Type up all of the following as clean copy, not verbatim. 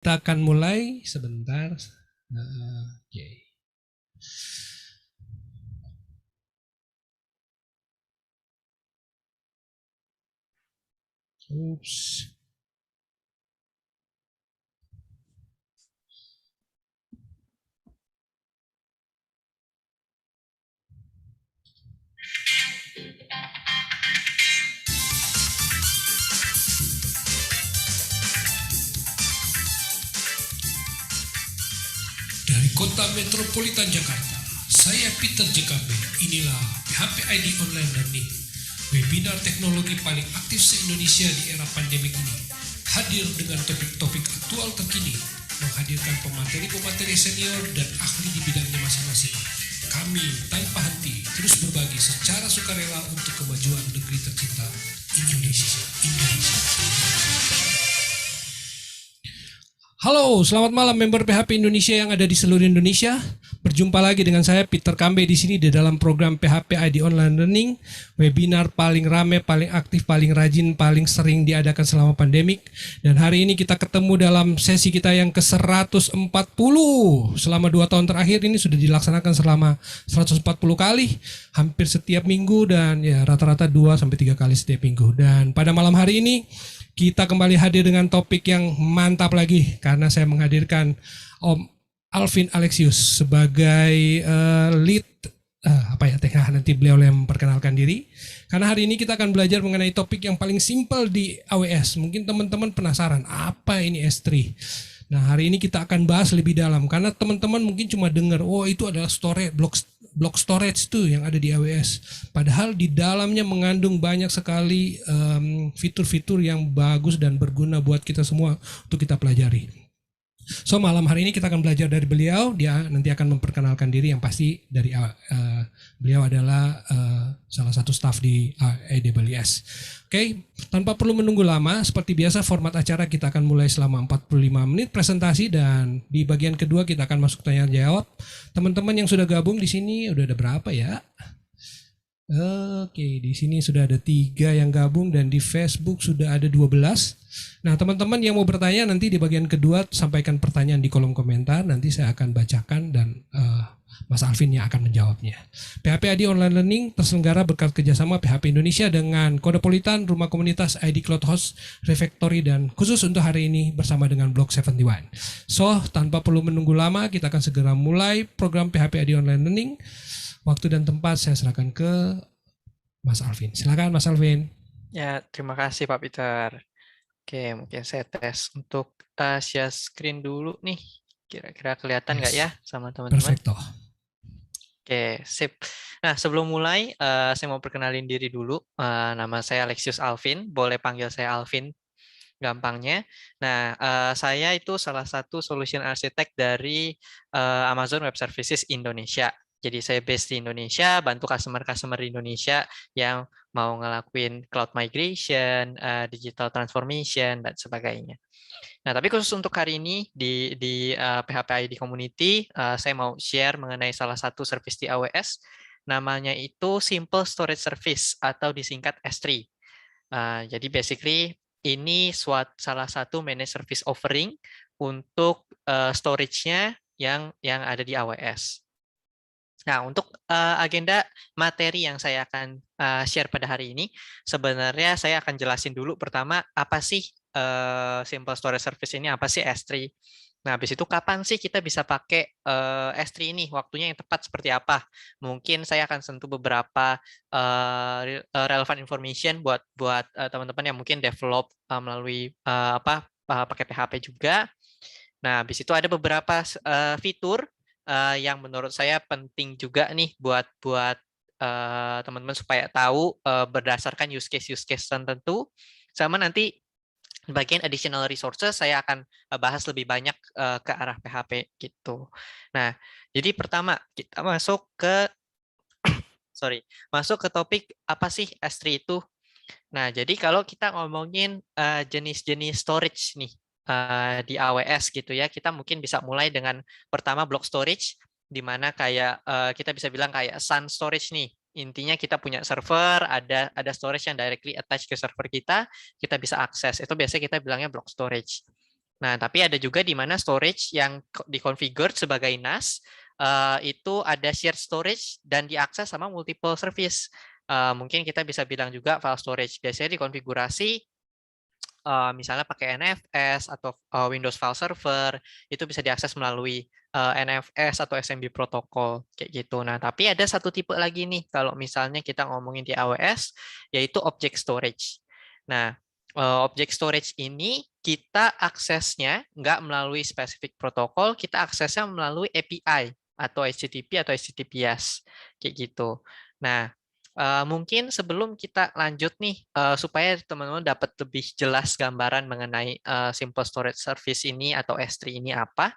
Kita akan mulai sebentar. Oke. Oops. Dari Kota Metropolitan Jakarta, saya Peter JKP. Inilah PHP ID Online Learning, webinar teknologi paling aktif se-Indonesia di era pandemik ini. Hadir dengan topik-topik aktual terkini, menghadirkan pemateri-pemateri senior dan ahli di bidangnya masing-masing. Kami tanpa henti terus berbagi secara sukarela untuk kemajuan negeri tercinta Indonesia. Halo, selamat malam member PHP Indonesia yang ada di seluruh Indonesia. Berjumpa lagi dengan saya Peter Kambe di sini di dalam program PHP ID Online Learning, webinar paling rame, paling aktif, paling rajin, paling sering diadakan selama pandemik. Dan hari ini kita ketemu dalam sesi kita yang ke-140. Selama 2 tahun terakhir ini sudah dilaksanakan selama 140 kali, hampir setiap minggu dan ya rata-rata 2 sampai 3 kali setiap minggu. Dan pada malam hari ini kita kembali hadir dengan topik yang mantap lagi karena saya menghadirkan Om Alvin Alexius sebagai lead nanti beliau yang memperkenalkan diri. Karena hari ini kita akan belajar mengenai topik yang paling simpel di AWS. Mungkin teman-teman penasaran apa ini S3. Nah, hari ini kita akan bahas lebih dalam karena teman-teman mungkin cuma dengar, oh itu adalah storage, block storage tuh yang ada di AWS. Padahal di dalamnya mengandung banyak sekali fitur-fitur yang bagus dan berguna buat kita semua untuk kita pelajari. So malam hari ini kita akan belajar dari beliau. Dia nanti akan memperkenalkan diri, yang pasti dari beliau adalah salah satu staff di AWS. Oke, tanpa perlu menunggu lama, seperti biasa format acara kita akan mulai selama 45 menit presentasi dan di bagian kedua kita akan masuk tanya jawab. Teman-teman yang sudah gabung di sini udah ada berapa ya? Oke, di sini sudah ada 3 yang gabung dan di Facebook sudah ada 12. Nah, teman-teman yang mau bertanya nanti di bagian kedua sampaikan pertanyaan di kolom komentar, nanti saya akan bacakan dan Mas Alvin yang akan menjawabnya. PHP ID Online Learning terselenggara berkat kerjasama PHP Indonesia dengan Kodepolitan, Rumah Komunitas ID Cloud Host, Refactory, dan khusus untuk hari ini bersama dengan Block 71. So, tanpa perlu menunggu lama, kita akan segera mulai program PHP ID Online Learning. Waktu dan tempat saya serahkan ke Mas Alvin. Silakan Mas Alvin. Ya, terima kasih Pak Peter. Oke, mungkin saya tes untuk share screen dulu nih. Kira-kira kelihatan nggak ya sama teman-teman? Perfecto. Oke, sip. Nah, sebelum mulai, saya mau perkenalin diri dulu. Nama saya Alexius Alvin. Boleh panggil saya Alvin gampangnya. Nah, saya itu salah satu solution architect dari Amazon Web Services Indonesia. Jadi saya based di Indonesia, bantu customer-customer di Indonesia yang mau ngelakuin cloud migration, digital transformation, dan sebagainya. Nah, tapi khusus untuk hari ini di PHP ID Community, saya mau share mengenai salah satu service di AWS, namanya itu Simple Storage Service atau disingkat S3. Jadi basically ini salah satu managed service offering untuk storage-nya yang ada di AWS. Nah, untuk agenda materi yang saya akan share pada hari ini, sebenarnya saya akan jelasin dulu pertama apa sih Simple Storage Service ini, apa sih S3. Nah, habis itu kapan sih kita bisa pakai S3 ini, waktunya yang tepat seperti apa. Mungkin saya akan sentuh beberapa relevant information buat teman-teman yang mungkin develop melalui pakai PHP juga. Nah, habis itu ada beberapa fitur yang menurut saya penting juga nih buat teman-teman supaya tahu berdasarkan use case tertentu. Sama nanti bagian additional resources saya akan bahas lebih banyak ke arah PHP gitu. Nah, jadi pertama kita masuk ke topik apa sih S3 itu. Nah, jadi kalau kita ngomongin jenis-jenis storage nih di AWS gitu ya, kita mungkin bisa mulai dengan pertama block storage, di mana kayak kita bisa bilang kayak Sun Storage nih. Intinya kita punya server, ada storage yang directly attached ke server kita bisa akses. Itu biasanya kita bilangnya block storage. Nah, tapi ada juga di mana storage yang dikonfigure sebagai NAS, itu ada shared storage dan diakses sama multiple service. Mungkin kita bisa bilang juga file storage. Biasanya dikonfigurasi misalnya pakai NFS atau Windows File Server, itu bisa diakses melalui NFS atau SMB protokol kayak gitu. Nah, tapi ada satu tipe lagi nih kalau misalnya kita ngomongin di AWS, yaitu object storage. Nah, object storage ini kita aksesnya nggak melalui spesifik protokol, kita aksesnya melalui API atau HTTP atau HTTPS kayak gitu. Nah, mungkin sebelum kita lanjut nih, supaya teman-teman dapat lebih jelas gambaran mengenai Simple Storage Service ini atau S3 ini apa,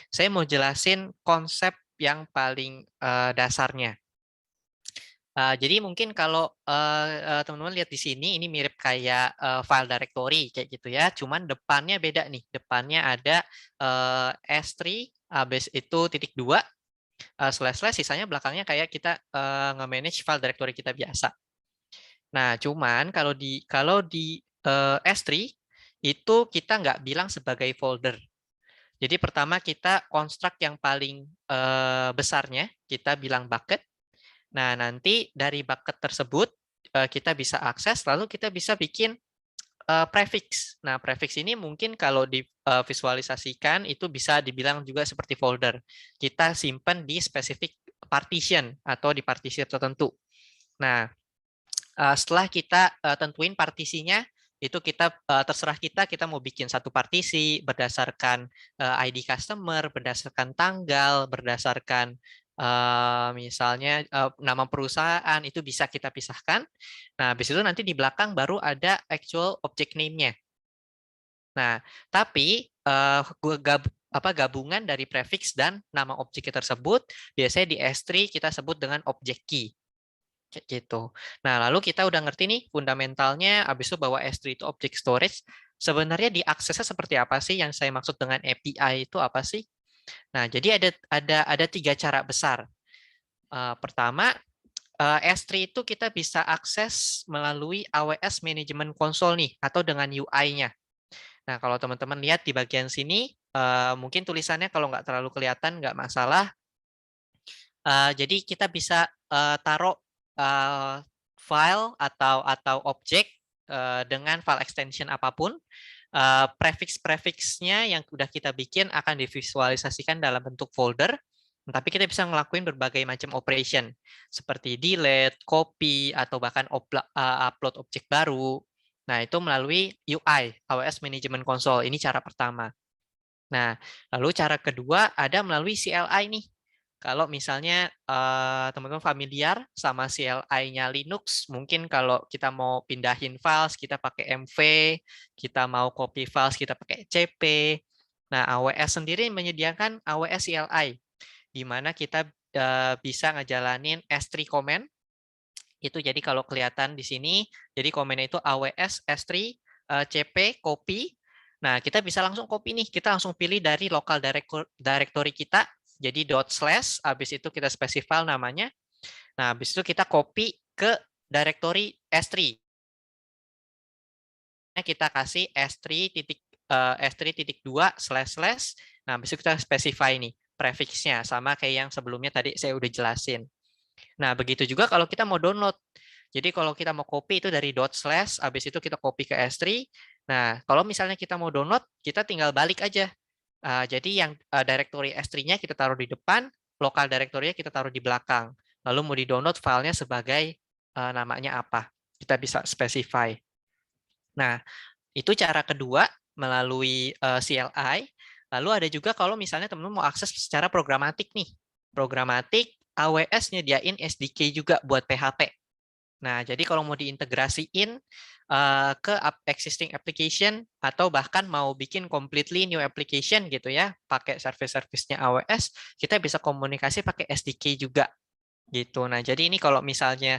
saya mau jelasin konsep yang paling dasarnya. Jadi mungkin kalau teman-teman lihat di sini, ini mirip kayak file directory kayak gitu ya, cuman depannya beda nih. Depannya ada S3, habis itu titik 2, slash sisanya belakangnya kayak kita nge-manage file directory kita biasa. Nah, cuman kalau di S3 itu kita nggak bilang sebagai folder. Jadi pertama kita construct yang paling besarnya, kita bilang bucket. Nah, nanti dari bucket tersebut kita bisa akses, lalu kita bisa bikin prefix. Nah, prefix ini mungkin kalau divisualisasikan itu bisa dibilang juga seperti folder. Kita simpan di specific partition atau di partisi tertentu. Nah, setelah kita tentuin partisinya, itu kita terserah kita mau bikin satu partisi berdasarkan ID customer, berdasarkan tanggal, berdasarkan misalnya nama perusahaan, itu bisa kita pisahkan. Nah, habis itu nanti di belakang baru ada actual object name-nya. Nah, tapi gabungan dari prefix dan nama objek tersebut biasanya di S3 kita sebut dengan object key. Kayak gitu. Nah, lalu kita udah ngerti nih fundamentalnya, habis itu bahwa S3 itu object storage. Sebenarnya diaksesnya seperti apa sih? Yang saya maksud dengan API itu apa sih? Nah, jadi ada 3 cara besar. Pertama, S3 itu kita bisa akses melalui AWS Management Console nih, atau dengan UI-nya. Nah, kalau teman-teman lihat di bagian sini, mungkin tulisannya kalau nggak terlalu kelihatan, nggak masalah. Jadi kita bisa taruh file atau objek dengan file extension apapun. Prefix-prefixnya yang udah kita bikin akan divisualisasikan dalam bentuk folder. Tapi kita bisa ngelakuin berbagai macam operation seperti delete, copy, atau bahkan upload objek baru. Nah, itu melalui UI, AWS Management Console. Ini cara pertama. Nah, lalu cara kedua ada melalui CLI nih. Kalau misalnya teman-teman familiar sama CLI-nya Linux, mungkin kalau kita mau pindahin files, kita pakai MV, kita mau copy files, kita pakai CP. Nah, AWS sendiri menyediakan AWS CLI, di mana kita bisa ngejalanin S3 command. Itu jadi kalau kelihatan di sini, jadi komennya itu AWS S3 CP copy. Nah, kita bisa langsung copy nih, kita langsung pilih dari local directory kita. Jadi // habis itu kita spesify namanya. Nah, habis itu kita copy ke directory S3. Kita kasih S3.2//. Nah, habis itu kita specify nih prefixnya sama kayak yang sebelumnya tadi saya udah jelasin. Nah, begitu juga kalau kita mau download. Jadi kalau kita mau copy itu dari // habis itu kita copy ke S3. Nah, kalau misalnya kita mau download, kita tinggal balik aja. Jadi yang directory S3-nya kita taruh di depan, lokal directory-nya kita taruh di belakang. Lalu mau di-download filenya sebagai namanya apa. Kita bisa specify. Nah, itu cara kedua melalui CLI. Lalu ada juga kalau misalnya teman-teman mau akses secara programatik nih. Programatik, AWS nyediain SDK juga buat PHP. Nah, jadi kalau mau diintegrasiin ke existing application atau bahkan mau bikin completely new application gitu ya, pakai service-service-nya AWS, kita bisa komunikasi pakai SDK juga gitu. Nah, jadi ini kalau misalnya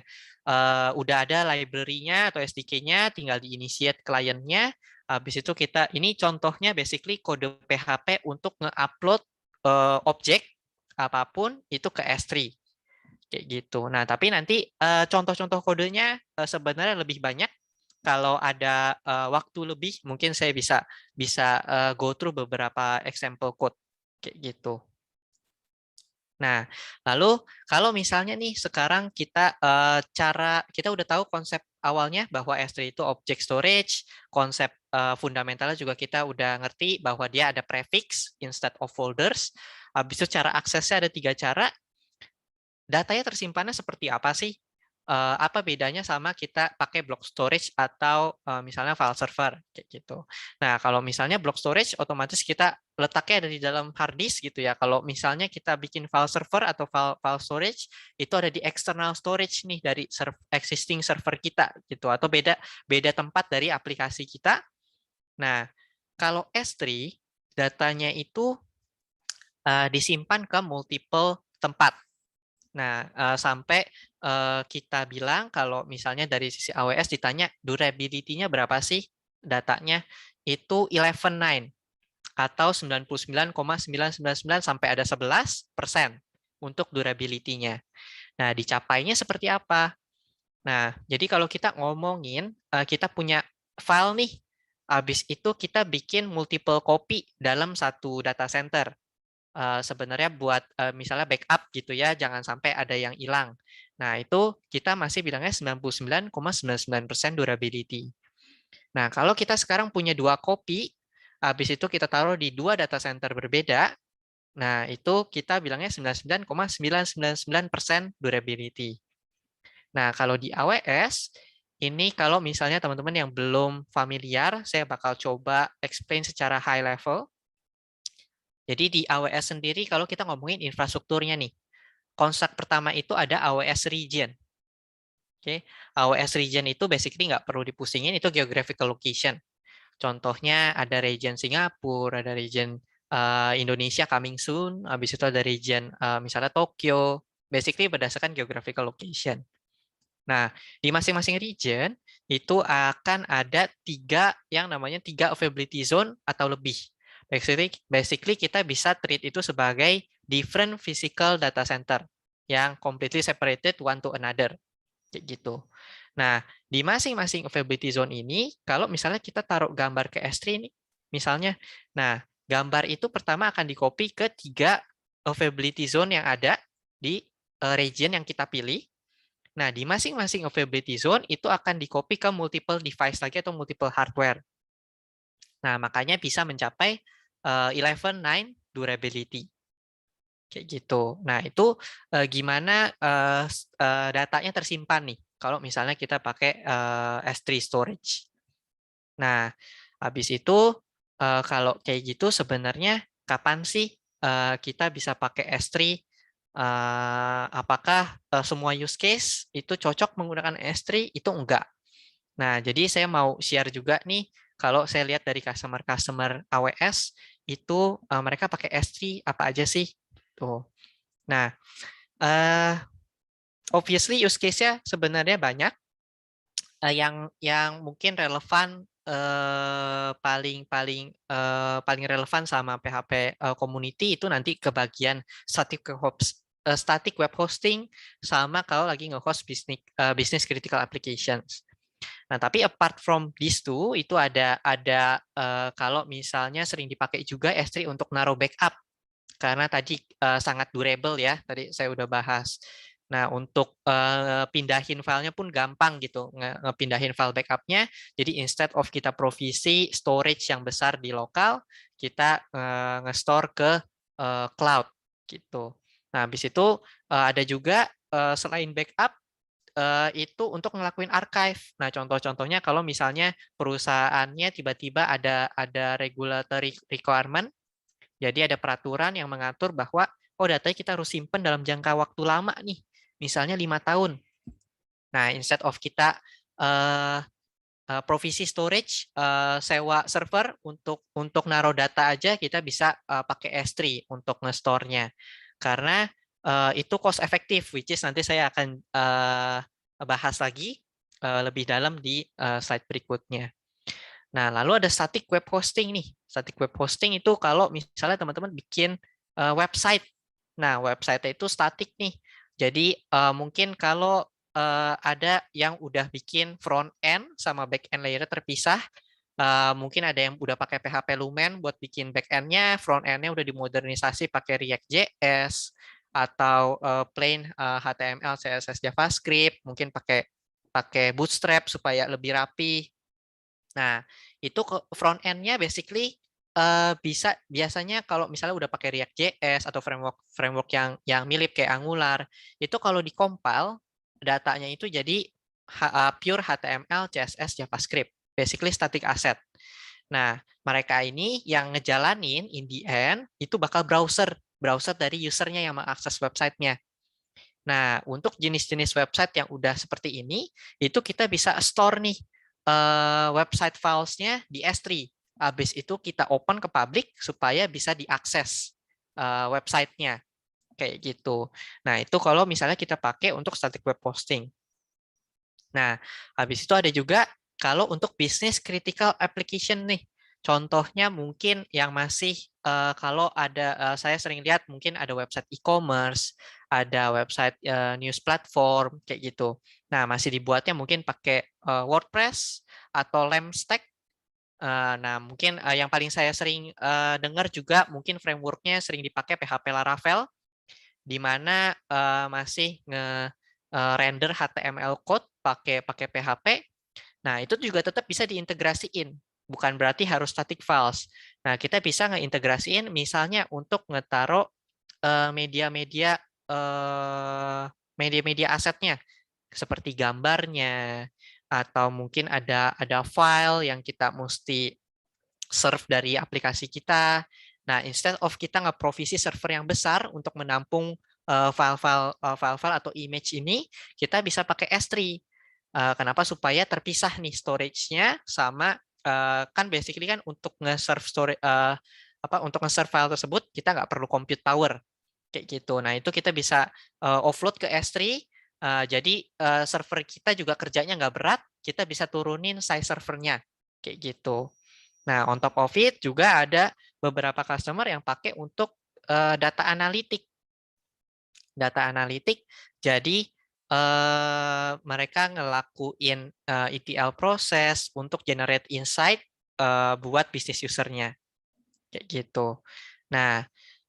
udah ada library-nya atau SDK-nya, tinggal di-initiate client-nya, habis itu kita, ini contohnya basically kode PHP untuk nge-upload objek apapun itu ke S3. Kayak gitu. Nah, tapi nanti contoh-contoh kodenya sebenarnya lebih banyak. kalau ada waktu lebih, mungkin saya bisa bisa go through beberapa example code kayak gitu. Nah, lalu kalau misalnya nih sekarang kita kita udah tahu konsep awalnya bahwa S3 itu object storage, konsep fundamentalnya juga kita udah ngerti bahwa dia ada prefix instead of folders. Habis itu cara aksesnya ada 3 cara. Datanya tersimpannya seperti apa sih? Apa bedanya sama kita pakai block storage atau misalnya file server kayak gitu. Nah, kalau misalnya block storage otomatis kita letaknya ada di dalam hard disk gitu ya. Kalau misalnya kita bikin file server atau file storage itu ada di external storage nih dari existing server kita gitu atau beda beda tempat dari aplikasi kita. Nah, kalau S3 datanya itu disimpan ke multiple tempat. Nah, sampai kita bilang kalau misalnya dari sisi AWS ditanya durability-nya berapa sih datanya, itu 11.9 atau 99,999 sampai ada 11% untuk durability-nya. Nah, dicapainya seperti apa? Nah, jadi kalau kita ngomongin, kita punya file nih, habis itu kita bikin multiple copy dalam satu data center. Sebenarnya buat misalnya backup gitu ya, jangan sampai ada yang hilang. Nah, itu kita masih bilangnya 99,99% durability. Nah, kalau kita sekarang punya 2 copy, habis itu kita taruh di 2 data center berbeda, nah itu kita bilangnya 99,999% durability. Nah, kalau di AWS, ini kalau misalnya teman-teman yang belum familiar, saya bakal coba explain secara high level. Jadi di AWS sendiri kalau kita ngomongin infrastrukturnya nih, konsep pertama itu ada AWS region. Oke, AWS region itu basically nggak perlu dipusingin, itu geographical location. Contohnya ada region Singapura, ada region Indonesia coming soon, habis itu ada region misalnya Tokyo, basically berdasarkan geographical location. Nah, di masing-masing region itu akan ada 3 yang namanya 3 availability zone atau lebih. Basically kita bisa treat itu sebagai different physical data center yang completely separated one to another. Kayak gitu. Nah, di masing-masing availability zone ini, kalau misalnya kita taruh gambar ke S3 ini, misalnya, nah, gambar itu pertama akan di-copy ke 3 availability zone yang ada di region yang kita pilih. Nah, di masing-masing availability zone itu akan di-copy ke multiple device lagi atau multiple hardware. Nah, makanya bisa mencapai 11.9 durability. Kayak gitu. Nah, itu gimana datanya tersimpan nih kalau misalnya kita pakai S3 storage. Nah, habis itu kalau kayak gitu sebenarnya kapan sih kita bisa pakai S3? Apakah semua use case itu cocok menggunakan S3? Itu enggak. Nah, jadi saya mau share juga nih, kalau saya lihat dari customer-customer AWS, itu mereka pakai S3 apa aja sih? Tuh. Nah, obviously use case-nya sebenarnya banyak. Yang mungkin relevan paling relevan sama PHP community itu nanti ke bagian static web hosting sama kalau lagi nge-host business critical applications. Nah, tapi apart from these two itu ada kalau misalnya sering dipakai juga S3 untuk naruh backup karena tadi sangat durable ya, tadi saya udah bahas. Nah, untuk pindahin filenya pun gampang gitu, ngepindahin file backupnya. Jadi instead of kita provisi storage yang besar di lokal, kita nge-store ke cloud gitu. Nah, habis itu ada juga selain backup itu untuk ngelakuin archive. Nah, contoh-contohnya kalau misalnya perusahaannya tiba-tiba ada regulatory requirement, jadi ada peraturan yang mengatur bahwa oh datanya kita harus simpan dalam jangka waktu lama nih, misalnya 5 tahun. Nah, instead of kita provisi storage, sewa server untuk naruh data aja, kita bisa pakai S3 untuk nge-store-nya. Karena itu cost efektif, which is nanti saya akan bahas lagi lebih dalam di slide berikutnya. Nah, lalu ada static web hosting nih. Static web hosting itu kalau misalnya teman-teman bikin website. Nah, website itu static nih. Jadi mungkin kalau ada yang udah bikin front end sama back end layer terpisah. Mungkin ada yang udah pakai PHP Lumen buat bikin back end-nya, front end-nya udah dimodernisasi pakai React.js atau plain HTML, CSS, JavaScript, mungkin pakai pakai Bootstrap supaya lebih rapi. Nah, itu front end-nya basically bisa biasanya kalau misalnya udah pakai React.js atau framework yang mirip kayak Angular, itu kalau di-compile datanya itu jadi pure HTML, CSS, JavaScript, basically static asset. Nah, mereka ini yang ngejalanin in the end itu bakal browser dari usernya yang mengakses websitenya. Nah, untuk jenis-jenis website yang udah seperti ini, itu kita bisa store nih website filesnya di S3. Habis itu kita open ke public supaya bisa diakses websitenya. Kayak gitu. Nah, itu kalau misalnya kita pakai untuk static web hosting. Nah, habis itu ada juga kalau untuk business critical application nih. Contohnya mungkin yang masih kalau ada saya sering lihat mungkin ada website e-commerce, ada website news platform kayak gitu. Nah, masih dibuatnya mungkin pakai WordPress atau Lemstack. Nah, mungkin yang paling saya sering dengar juga mungkin frameworknya sering dipakai PHP Laravel, di mana masih render HTML code pakai PHP. Nah, itu juga tetap bisa diintegrasiin. Bukan berarti harus static files. Nah, kita bisa ngeintegrasiin misalnya untuk ngetaruh media-media media-media asetnya seperti gambarnya atau mungkin ada file yang kita mesti serve dari aplikasi kita. Nah, instead of kita nge-provisi server yang besar untuk menampung file-file atau image ini, kita bisa pakai S3. Kenapa? Supaya terpisah nih storage-nya sama kan basically kan untuk nge-serve storage untuk nge-serve file tersebut kita nggak perlu compute power kayak gitu. Nah, itu kita bisa offload ke S3. Jadi server kita juga kerjanya nggak berat, kita bisa turunin size servernya kayak gitu. Nah, on top of it juga ada beberapa customer yang pakai untuk data analitik. Data analitik, jadi mereka ngelakuin ETL proses untuk generate insight buat bisnis usernya, kayak gitu. Nah,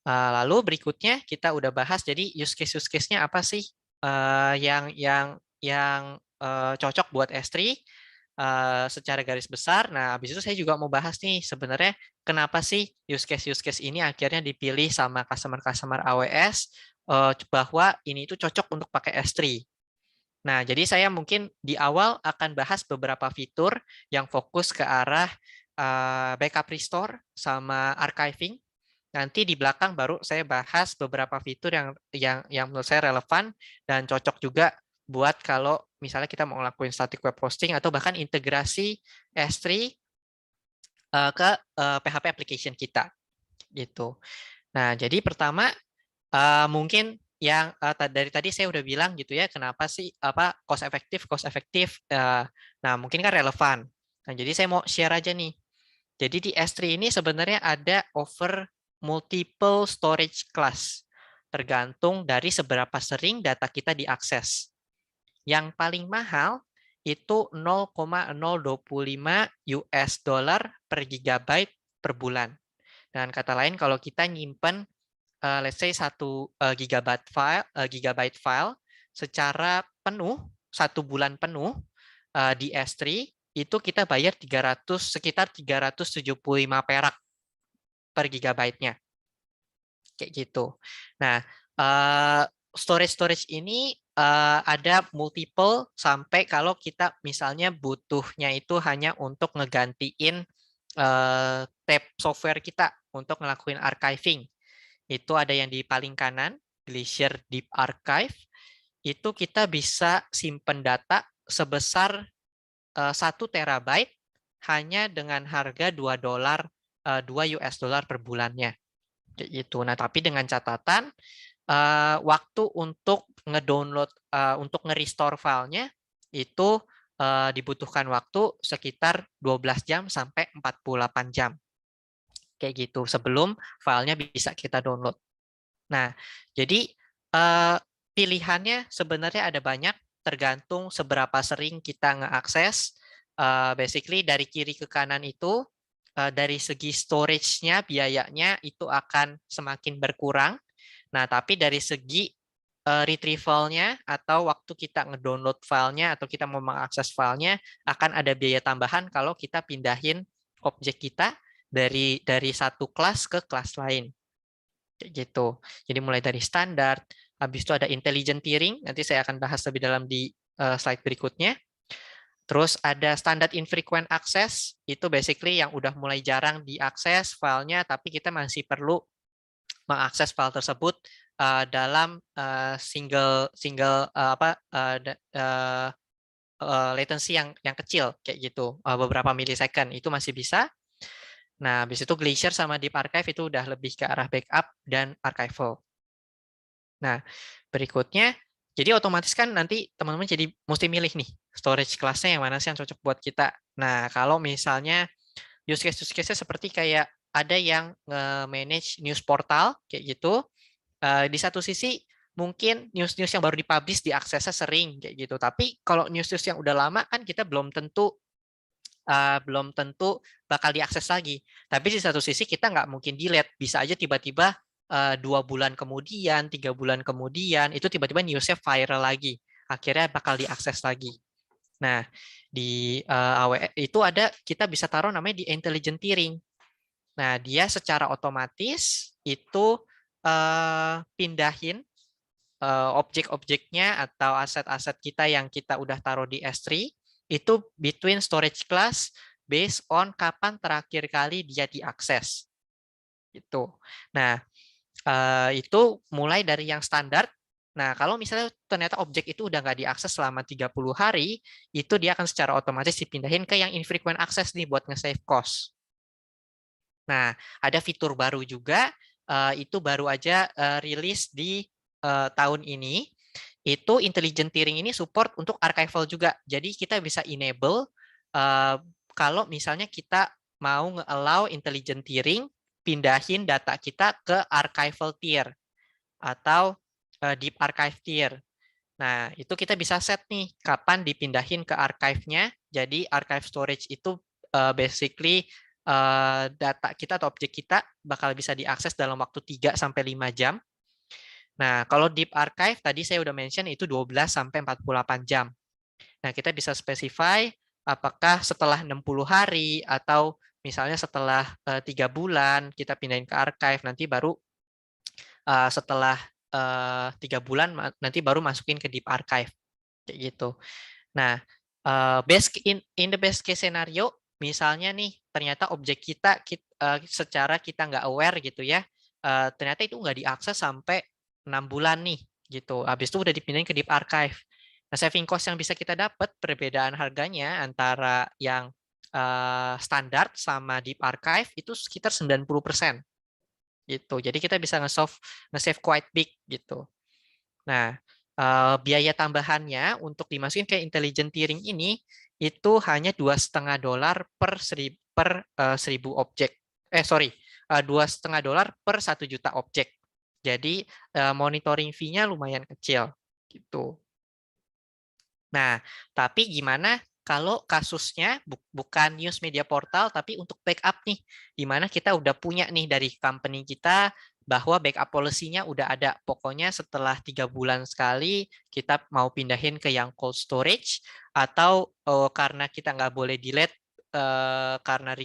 lalu berikutnya kita udah bahas jadi use case-nya apa sih yang cocok buat S3 secara garis besar. Nah, habis itu saya juga mau bahas nih sebenarnya kenapa sih use case ini akhirnya dipilih sama customer AWS bahwa ini itu cocok untuk pakai S3. Nah, jadi saya mungkin di awal akan bahas beberapa fitur yang fokus ke arah backup restore sama archiving. Nanti di belakang baru saya bahas beberapa fitur yang menurut saya relevan dan cocok juga buat kalau misalnya kita mau ngelakuin static web hosting atau bahkan integrasi S3 ke PHP application kita gitu. Nah, jadi pertama mungkin yang dari tadi saya udah bilang gitu ya, kenapa sih cost efektif. Nah, mungkin kan relevan. Nah, jadi saya mau share aja nih. Jadi di S3 ini sebenarnya ada offer multiple storage class, tergantung dari seberapa sering data kita diakses. Yang paling mahal itu 0,025 US dollar per gigabyte per bulan. Dengan kata lain, kalau kita nyimpen let's say 1 gigabyte file secara penuh, 1 bulan penuh di S3, itu kita bayar sekitar 375 perak per gigabyte-nya. Kayak gitu. Nah, storage ini ada multiple sampai kalau kita misalnya butuhnya itu hanya untuk ngegantiin tab software kita untuk ngelakuin archiving. Itu ada yang di paling kanan, Glacier Deep Archive. Itu kita bisa simpen data sebesar 1 terabyte hanya dengan harga 2 US dollar per bulannya. Kayak gitu. Nah, tapi dengan catatan waktu untuk ngedownload untuk nge-restore filenya itu dibutuhkan waktu sekitar 12 jam sampai 48 jam. Kayak gitu sebelum filenya bisa kita download. Nah, jadi pilihannya sebenarnya ada banyak. tergantung seberapa sering kita ngeakses. Basically dari kiri ke kanan itu dari segi storage-nya, biayanya itu akan semakin berkurang. Nah, tapi dari segi retrieval-nya atau waktu kita ngedownload filenya atau kita mau mengakses filenya akan ada biaya tambahan kalau kita pindahin objek kita dari satu kelas ke kelas lain. Kayak gitu. Jadi mulai dari standar, habis itu ada intelligent tiering, nanti saya akan bahas lebih dalam di slide berikutnya. Terus ada standar infrequent access, itu basically yang udah mulai jarang diakses filenya, tapi kita masih perlu mengakses file tersebut dalam latency yang kecil kayak gitu, beberapa milisecond itu masih bisa. Nah, habis itu Glacier sama Deep Archive itu udah lebih ke arah backup dan archival. Nah, berikutnya, jadi otomatis kan nanti teman-teman jadi mesti milih nih, storage kelasnya yang mana sih yang cocok buat kita. Nah, kalau misalnya use case-nya seperti kayak ada yang manage news portal, kayak gitu. Di satu sisi, mungkin news-news yang baru dipublish diaksesnya sering, kayak gitu. Tapi kalau news-news yang udah lama kan kita belum tentu bakal diakses lagi. Tapi di satu sisi kita nggak mungkin delete, bisa aja tiba-tiba 2 bulan kemudian, 3 bulan kemudian, itu tiba-tiba newsnya viral lagi, akhirnya bakal diakses lagi. Nah, di AWS itu ada, kita bisa taruh namanya di intelligent tiering. Nah, dia secara otomatis itu pindahin objek-objeknya atau aset-aset kita yang kita udah taruh di S3 itu between storage class based on kapan terakhir kali dia diakses. Gitu. Nah, itu mulai dari yang standar. Nah, kalau misalnya ternyata objek itu udah nggak diakses selama 30 hari, itu dia akan secara otomatis dipindahin ke yang infrequent access nih buat nge-save cost. Nah, ada fitur baru juga, itu baru aja rilis di tahun ini. Itu intelligent tiering ini support untuk archival juga. Jadi kita bisa enable kalau misalnya kita mau nge-allow intelligent tiering pindahin data kita ke archival tier atau deep archive tier. Nah, itu kita bisa set nih kapan dipindahin ke archive-nya. Jadi archive storage itu basically data kita atau objek kita bakal bisa diakses dalam waktu 3 sampai 5 jam. Nah, kalau deep archive tadi saya udah mention itu 12 sampai 48 jam. Nah, kita bisa specify apakah setelah 60 hari atau misalnya setelah 3 bulan kita pindahin ke archive, nanti baru setelah 3 bulan nanti baru masukin ke deep archive kayak gitu. Nah, in the best case scenario, misalnya nih ternyata objek kita secara kita nggak aware gitu ya, ternyata itu nggak diakses sampai 6 bulan nih gitu. Habis itu udah dipindahin ke deep archive. Nah, saving cost yang bisa kita dapat perbedaan harganya antara yang standar sama deep archive itu sekitar 90%. Gitu. Jadi kita bisa nge-save quite big gitu. Nah, biaya tambahannya untuk dimasukin ke intelligent tiering ini itu hanya $2,5 per 1.000 objek. $2,5 per 1 juta objek. Jadi monitoring fee-nya lumayan kecil gitu. Nah, tapi gimana kalau kasusnya bukan news media portal, tapi untuk backup nih, di mana kita udah punya nih dari company kita bahwa backup policy-nya udah ada. Pokoknya setelah 3 bulan sekali, kita mau pindahin ke yang cold storage, atau karena kita nggak boleh delete karena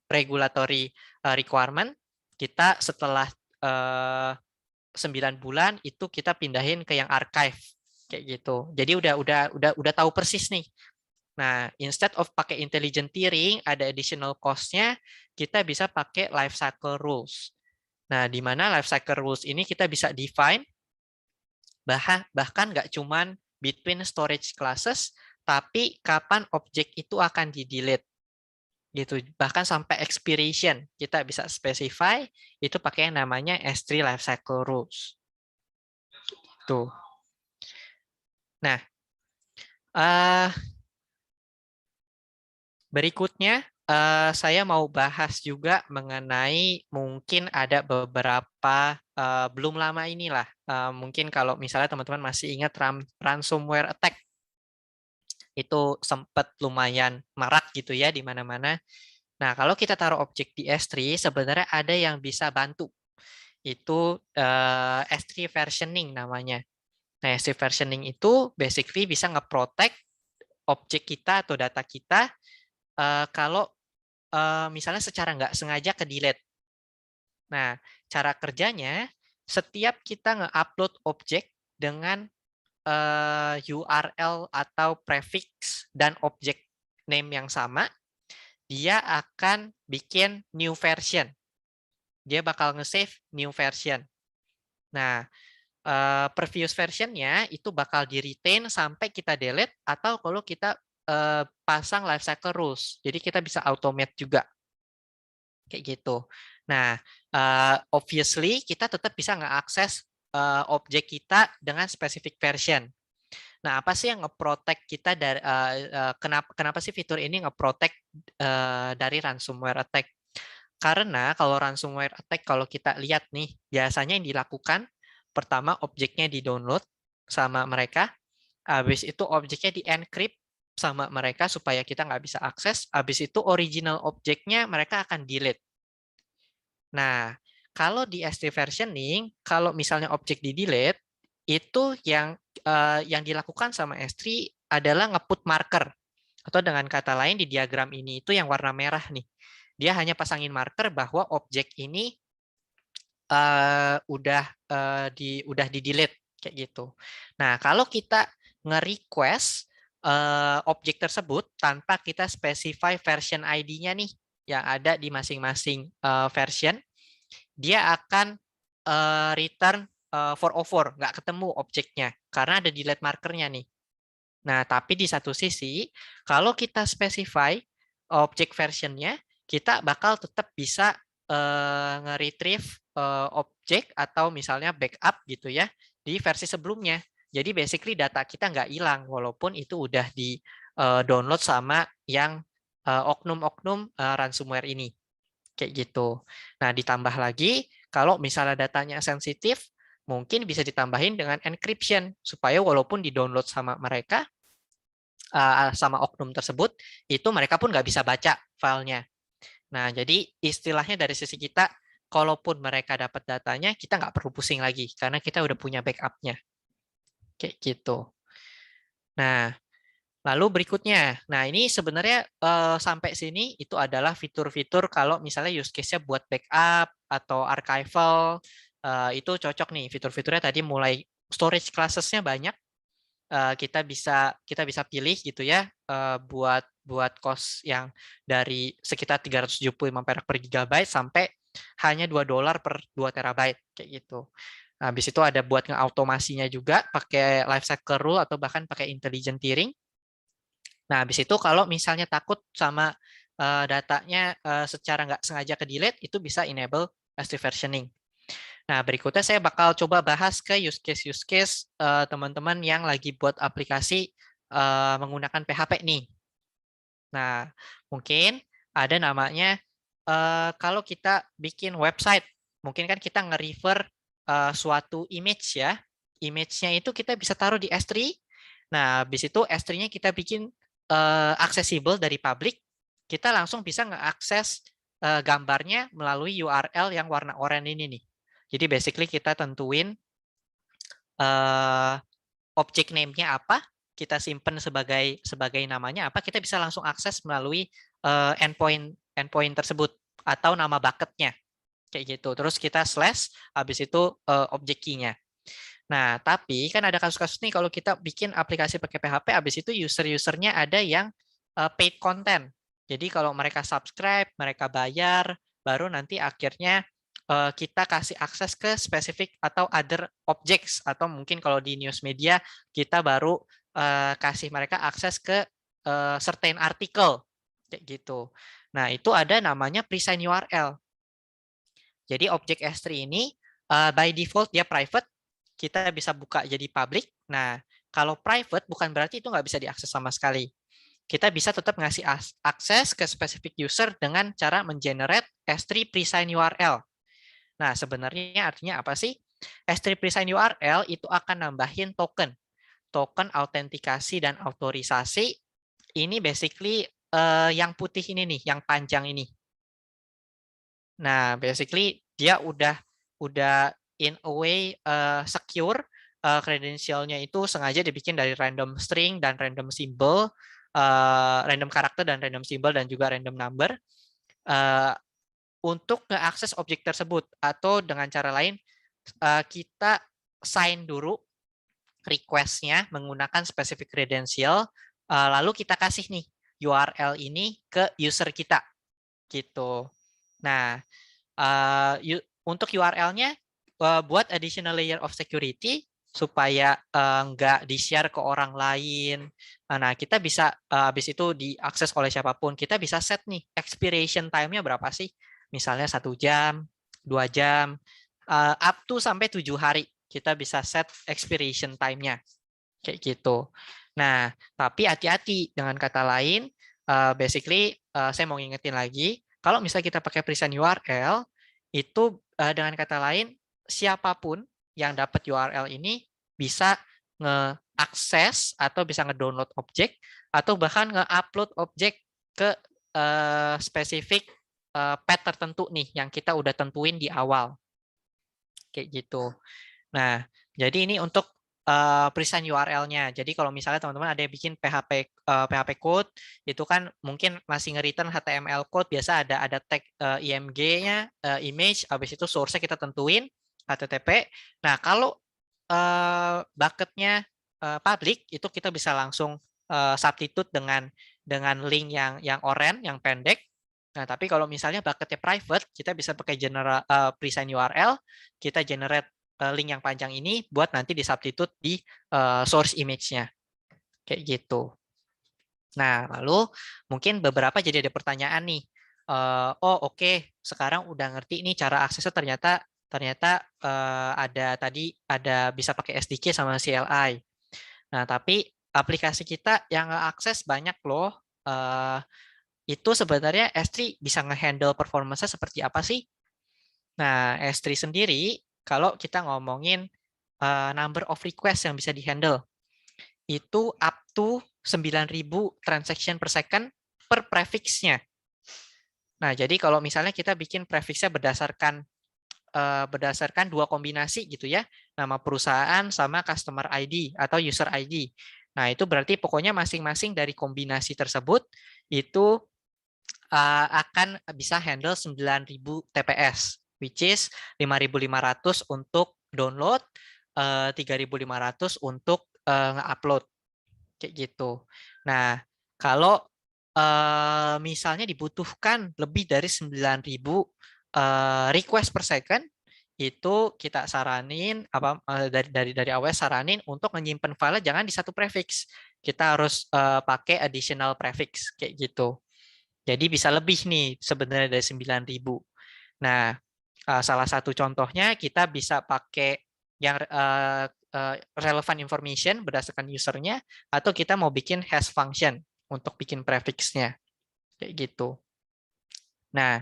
regulatory requirement, kita setelah 9 bulan itu kita pindahin ke yang archive kayak gitu. Jadi udah tahu persis nih. Nah, instead of pakai intelligent tiering, ada additional cost-nya, kita bisa pakai life cycle rules. Nah, di mana life cycle rules ini kita bisa define bahkan nggak cuman between storage classes, tapi kapan objek itu akan di-delete. Gitu. Bahkan sampai expiration, kita bisa specify itu pakai yang namanya S3 life cycle rules. Tuh. Nah, berikutnya saya mau bahas juga mengenai mungkin ada beberapa belum lama inilah, mungkin kalau misalnya teman-teman masih ingat ransomware attack, itu sempat lumayan marak gitu ya di mana-mana. Nah, kalau kita taruh objek di S3, sebenarnya ada yang bisa bantu. Itu S3 versioning namanya. Nah, S3 versioning itu basically bisa nge-protect objek kita atau data kita kalau misalnya secara nggak sengaja ke-delete. Nah, cara kerjanya, setiap kita nge-upload objek dengan URL atau prefix dan objek name yang sama, dia akan bikin new version. Dia bakal nge-save new version. Nah, previous versionnya itu bakal di-retain sampai kita delete, atau kalau kita pasang lifecycle rules. Jadi kita bisa automate juga. Kayak gitu. Nah, obviously kita tetap bisa nge-akses objek kita dengan specific version. Nah, apa sih yang nge-protect kita dari kenapa sih fitur ini nge-protect dari ransomware attack? Karena kalau ransomware attack, kalau kita lihat nih, biasanya yang dilakukan pertama objeknya di-download sama mereka, habis itu objeknya di-encrypt sama mereka supaya kita nggak bisa akses, habis itu original objeknya mereka akan delete. Nah, kalau di S3 versioning, kalau misalnya objek di-delete, itu yang dilakukan sama S3 adalah nge-put marker. Atau dengan kata lain di diagram ini itu yang warna merah nih. Dia hanya pasangin marker bahwa objek ini udah di-delete kayak gitu. Nah, kalau kita nge-request objek tersebut tanpa kita specify version ID-nya nih yang ada di masing-masing version, dia akan return 404, nggak ketemu objeknya karena ada delete markernya nih. Nah, tapi di satu sisi, kalau kita specify objek versionnya, kita bakal tetap bisa nge-retrieve objek atau misalnya backup gitu ya di versi sebelumnya. Jadi basically data kita nggak hilang walaupun itu udah di download sama yang oknum-oknum ransomware ini. Kayak gitu. Nah, ditambah lagi, kalau misalnya datanya sensitif, mungkin bisa ditambahin dengan encryption, supaya walaupun di-download sama mereka, sama oknum tersebut, itu mereka pun nggak bisa baca filenya. Nah, jadi istilahnya dari sisi kita, kalaupun mereka dapat datanya, kita nggak perlu pusing lagi, karena kita udah punya backup-nya. Kayak gitu. Nah, lalu berikutnya, nah ini sebenarnya sampai sini itu adalah fitur-fitur kalau misalnya use case-nya buat backup atau archival, itu cocok nih fitur-fiturnya tadi mulai storage classes-nya banyak, kita bisa pilih gitu ya buat cost yang dari sekitar 375 perak per gigabyte sampai hanya $2 per 2 terabyte kayak gitu. Habis itu ada buat nge-automasinya juga pakai lifecycle rule atau bahkan pakai intelligent tiering. Nah, habis itu kalau misalnya takut sama datanya secara nggak sengaja ke-delete, itu bisa enable S3 versioning. Nah, berikutnya saya bakal coba bahas ke use case teman-teman yang lagi buat aplikasi menggunakan PHP nih. Nah, mungkin ada namanya, kalau kita bikin website, mungkin kan kita nge-refer suatu image ya. Image-nya itu kita bisa taruh di S3. Nah, habis itu S3-nya kita bikin accessible dari public, kita langsung bisa nge-akses gambarnya melalui URL yang warna oranye ini nih. Jadi basically kita tentuin objek name-nya apa, kita simpan sebagai namanya apa, kita bisa langsung akses melalui endpoint tersebut atau nama bucket-nya kayak gitu. Terus kita slash, habis itu objek key-nya. Nah, tapi kan ada kasus-kasus nih kalau kita bikin aplikasi pakai PHP, habis itu user-usernya ada yang paid content. Jadi kalau mereka subscribe, mereka bayar, baru nanti akhirnya kita kasih akses ke spesifik atau other objects, atau mungkin kalau di news media kita baru kasih mereka akses ke certain article kayak gitu. Nah, itu ada namanya presign URL. Jadi objek S3 ini by default dia private, kita bisa buka jadi public. Nah, kalau private bukan berarti itu nggak bisa diakses sama sekali. Kita bisa tetap ngasih akses ke specific user dengan cara mengenerate S3 presign URL. Nah, sebenarnya artinya apa sih? S3 presign URL itu akan nambahin token autentikasi dan autorisasi. Ini basically yang putih ini nih, yang panjang ini. Nah, basically dia udah in a way secure. Credentialnya itu sengaja dibikin dari random string dan random symbol, random karakter dan random symbol dan juga random number untuk ngeakses objek tersebut, atau dengan cara lain kita sign dulu request-nya menggunakan specific credential, lalu kita kasih nih URL ini ke user kita gitu. Nah, untuk URL-nya buat additional layer of security supaya nggak di-share ke orang lain. Nah, kita bisa habis itu diakses oleh siapapun. Kita bisa set nih expiration time-nya berapa sih? Misalnya 1 jam, 2 jam, up to sampai 7 hari. Kita bisa set expiration time-nya kayak gitu. Nah, tapi hati-hati, dengan kata lain, basically saya mau ngingetin lagi, kalau misalnya kita pakai present URL, itu dengan kata lain, siapapun yang dapat URL ini bisa nge-akses atau bisa nge-download objek, atau bahkan nge-upload objek ke spesifik path tertentu nih, yang kita udah tentuin di awal. Kayak gitu. Nah, jadi ini untuk present URL-nya. Jadi kalau misalnya teman-teman ada yang bikin PHP code, itu kan mungkin masih nge-return HTML code, biasa ada tag IMG-nya, image, habis itu source-nya kita tentuin HTTP. Nah, kalau bucket-nya public, itu kita bisa langsung substitute dengan link yang oranye, yang pendek. Nah, tapi kalau misalnya bucket-nya private, kita bisa pakai general present URL, kita generate link yang panjang ini buat nanti disubstitute di source image-nya. Kayak gitu. Nah, lalu mungkin beberapa jadi ada pertanyaan nih. Oh, oke, sekarang udah ngerti nih cara aksesnya, ternyata ada bisa pakai SDK sama CLI. Nah, tapi aplikasi kita yang nge-akses banyak loh. Itu sebenarnya S3 bisa nge-handle performance-nya seperti apa sih? Nah, S3 sendiri, kalau kita ngomongin number of request yang bisa di-handle, itu up to 9.000 transaction per second per prefix-nya. Nah, jadi kalau misalnya kita bikin prefix-nya berdasarkan dua kombinasi gitu ya, nama perusahaan sama customer ID atau user ID. Nah, itu berarti pokoknya masing-masing dari kombinasi tersebut itu akan bisa handle 9.000 TPS, which is 5.500 untuk download, 3.500 untuk nge-upload, kayak gitu. Nah, kalau misalnya dibutuhkan lebih dari 9.000 request per second, itu kita saranin dari awal saranin untuk menyimpan file jangan di satu prefix. Kita harus pakai additional prefix kayak gitu. Jadi bisa lebih nih sebenarnya dari 9.000. Nah, salah satu contohnya kita bisa pakai yang relevant information berdasarkan usernya, atau kita mau bikin hash function untuk bikin prefixnya. Kayak gitu. Nah,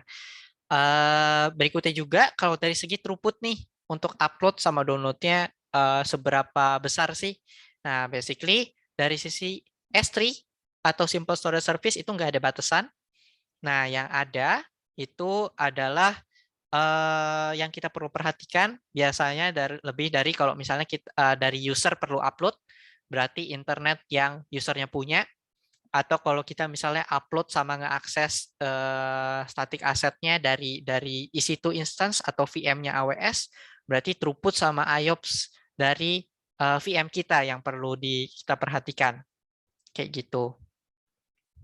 berikutnya juga kalau dari segi throughput nih, untuk upload sama downloadnya seberapa besar sih? Nah, basically dari sisi S3 atau Simple Storage Service itu nggak ada batasan. Nah, yang ada itu adalah yang kita perlu perhatikan biasanya lebih dari kalau misalnya dari user perlu upload, berarti internet yang usernya punya, atau kalau kita misalnya upload sama ngeakses static assetnya dari EC2 instance atau VM-nya AWS, berarti throughput sama IOPS dari VM kita yang perlu kita perhatikan. Kayak gitu.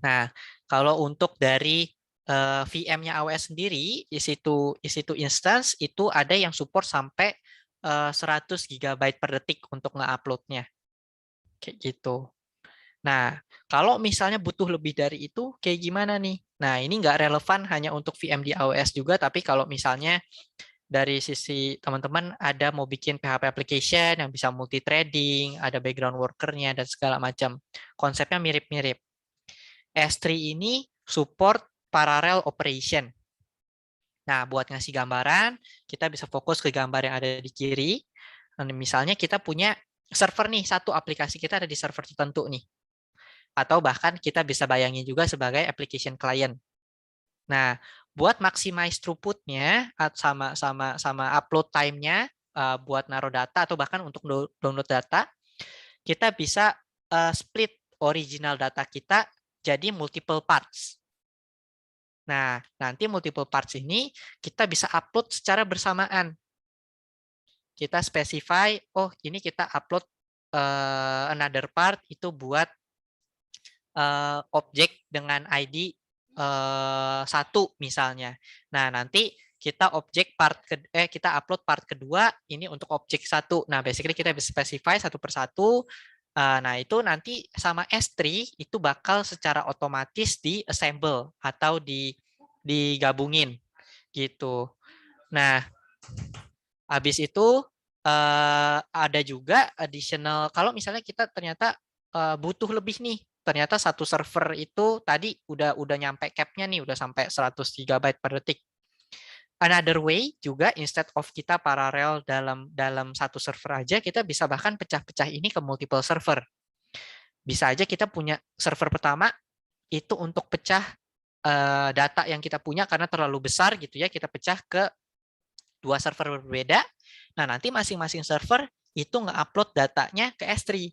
Nah, kalau untuk dari VM-nya AWS sendiri, EC2 instance itu ada yang support sampai 100 GB per detik untuk nge-upload-nya. Kayak gitu. Nah, kalau misalnya butuh lebih dari itu, kayak gimana nih? Nah, ini nggak relevan hanya untuk VM di AWS juga, tapi kalau misalnya dari sisi teman-teman ada mau bikin PHP application yang bisa multi-threading, ada background worker-nya, dan segala macam. Konsepnya mirip-mirip. S3 ini support parallel operation. Nah, buat ngasih gambaran, kita bisa fokus ke gambar yang ada di kiri. Misalnya kita punya server nih, satu aplikasi kita ada di server tertentu nih. Atau bahkan kita bisa bayangin juga sebagai application client. Nah, buat maximize throughput-nya sama upload time-nya buat naruh data atau bahkan untuk download data, kita bisa split original data kita jadi multiple parts. Nah, nanti multiple parts ini kita bisa upload secara bersamaan. Kita specify, oh ini kita upload another part itu buat objek dengan ID 1 misalnya. Nah, nanti kita kita upload part kedua ini untuk objek 1. Nah, basically kita bisa specify satu persatu. Nah, itu nanti sama S3 itu bakal secara otomatis di-assemble atau digabungin gitu. Nah, habis itu ada juga additional kalau misalnya kita ternyata butuh lebih nih. Ternyata satu server itu tadi udah nyampe cap-nya nih, udah sampai 100 GB per detik. Another way juga instead of kita paralel dalam satu server aja, kita bisa bahkan pecah-pecah ini ke multiple server. Bisa aja kita punya server pertama itu untuk pecah data yang kita punya karena terlalu besar gitu ya, kita pecah ke 2 server berbeda. Nah, nanti masing-masing server itu nge-upload datanya ke S3.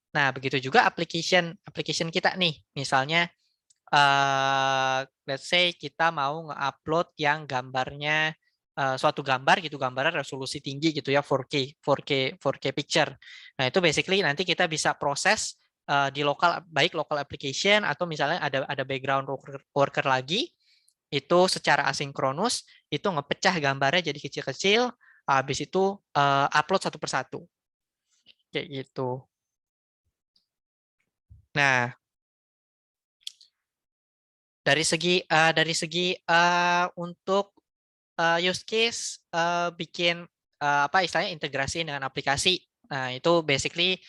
Nah, begitu juga application kita nih. Misalnya let's say kita mau nge-upload yang gambarnya suatu gambar gitu, gambarnya resolusi tinggi gitu ya, 4K picture. Nah, itu basically nanti kita bisa proses di baik local application atau misalnya ada background worker lagi itu secara asinkronus itu ngepecah gambarnya jadi kecil-kecil, habis itu upload satu persatu kayak gitu. Nah, dari segi untuk use case bikin apa istilahnya integrasi dengan aplikasi. Nah, itu basically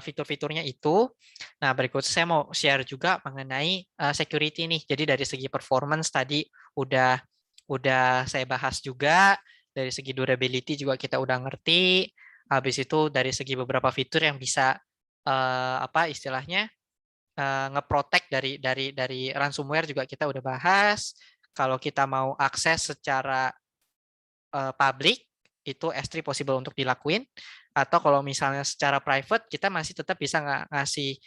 fitur-fiturnya itu. Nah, berikut saya mau share juga mengenai security nih. Jadi dari segi performance tadi udah saya bahas juga, dari segi durability juga kita udah ngerti. Habis itu dari segi beberapa fitur yang bisa apa istilahnya nge-protect dari ransomware juga kita udah bahas. Kalau kita mau akses secara public itu S3 possible untuk dilakuin, atau kalau misalnya secara private kita masih tetap bisa ngasih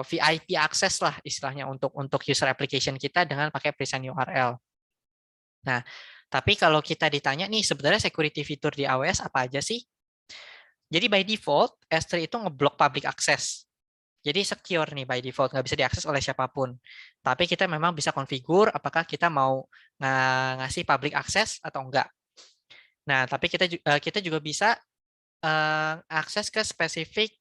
VIP access lah istilahnya untuk user application kita dengan pakai present URL. Nah, tapi kalau kita ditanya nih sebenarnya security fitur di AWS apa aja sih? Jadi by default S3 itu ngeblok public access. Jadi secure nih by default, nggak bisa diakses oleh siapapun. Tapi kita memang bisa konfigur apakah kita mau ngasih public access atau enggak. Nah, tapi kita juga bisa akses ke spesifik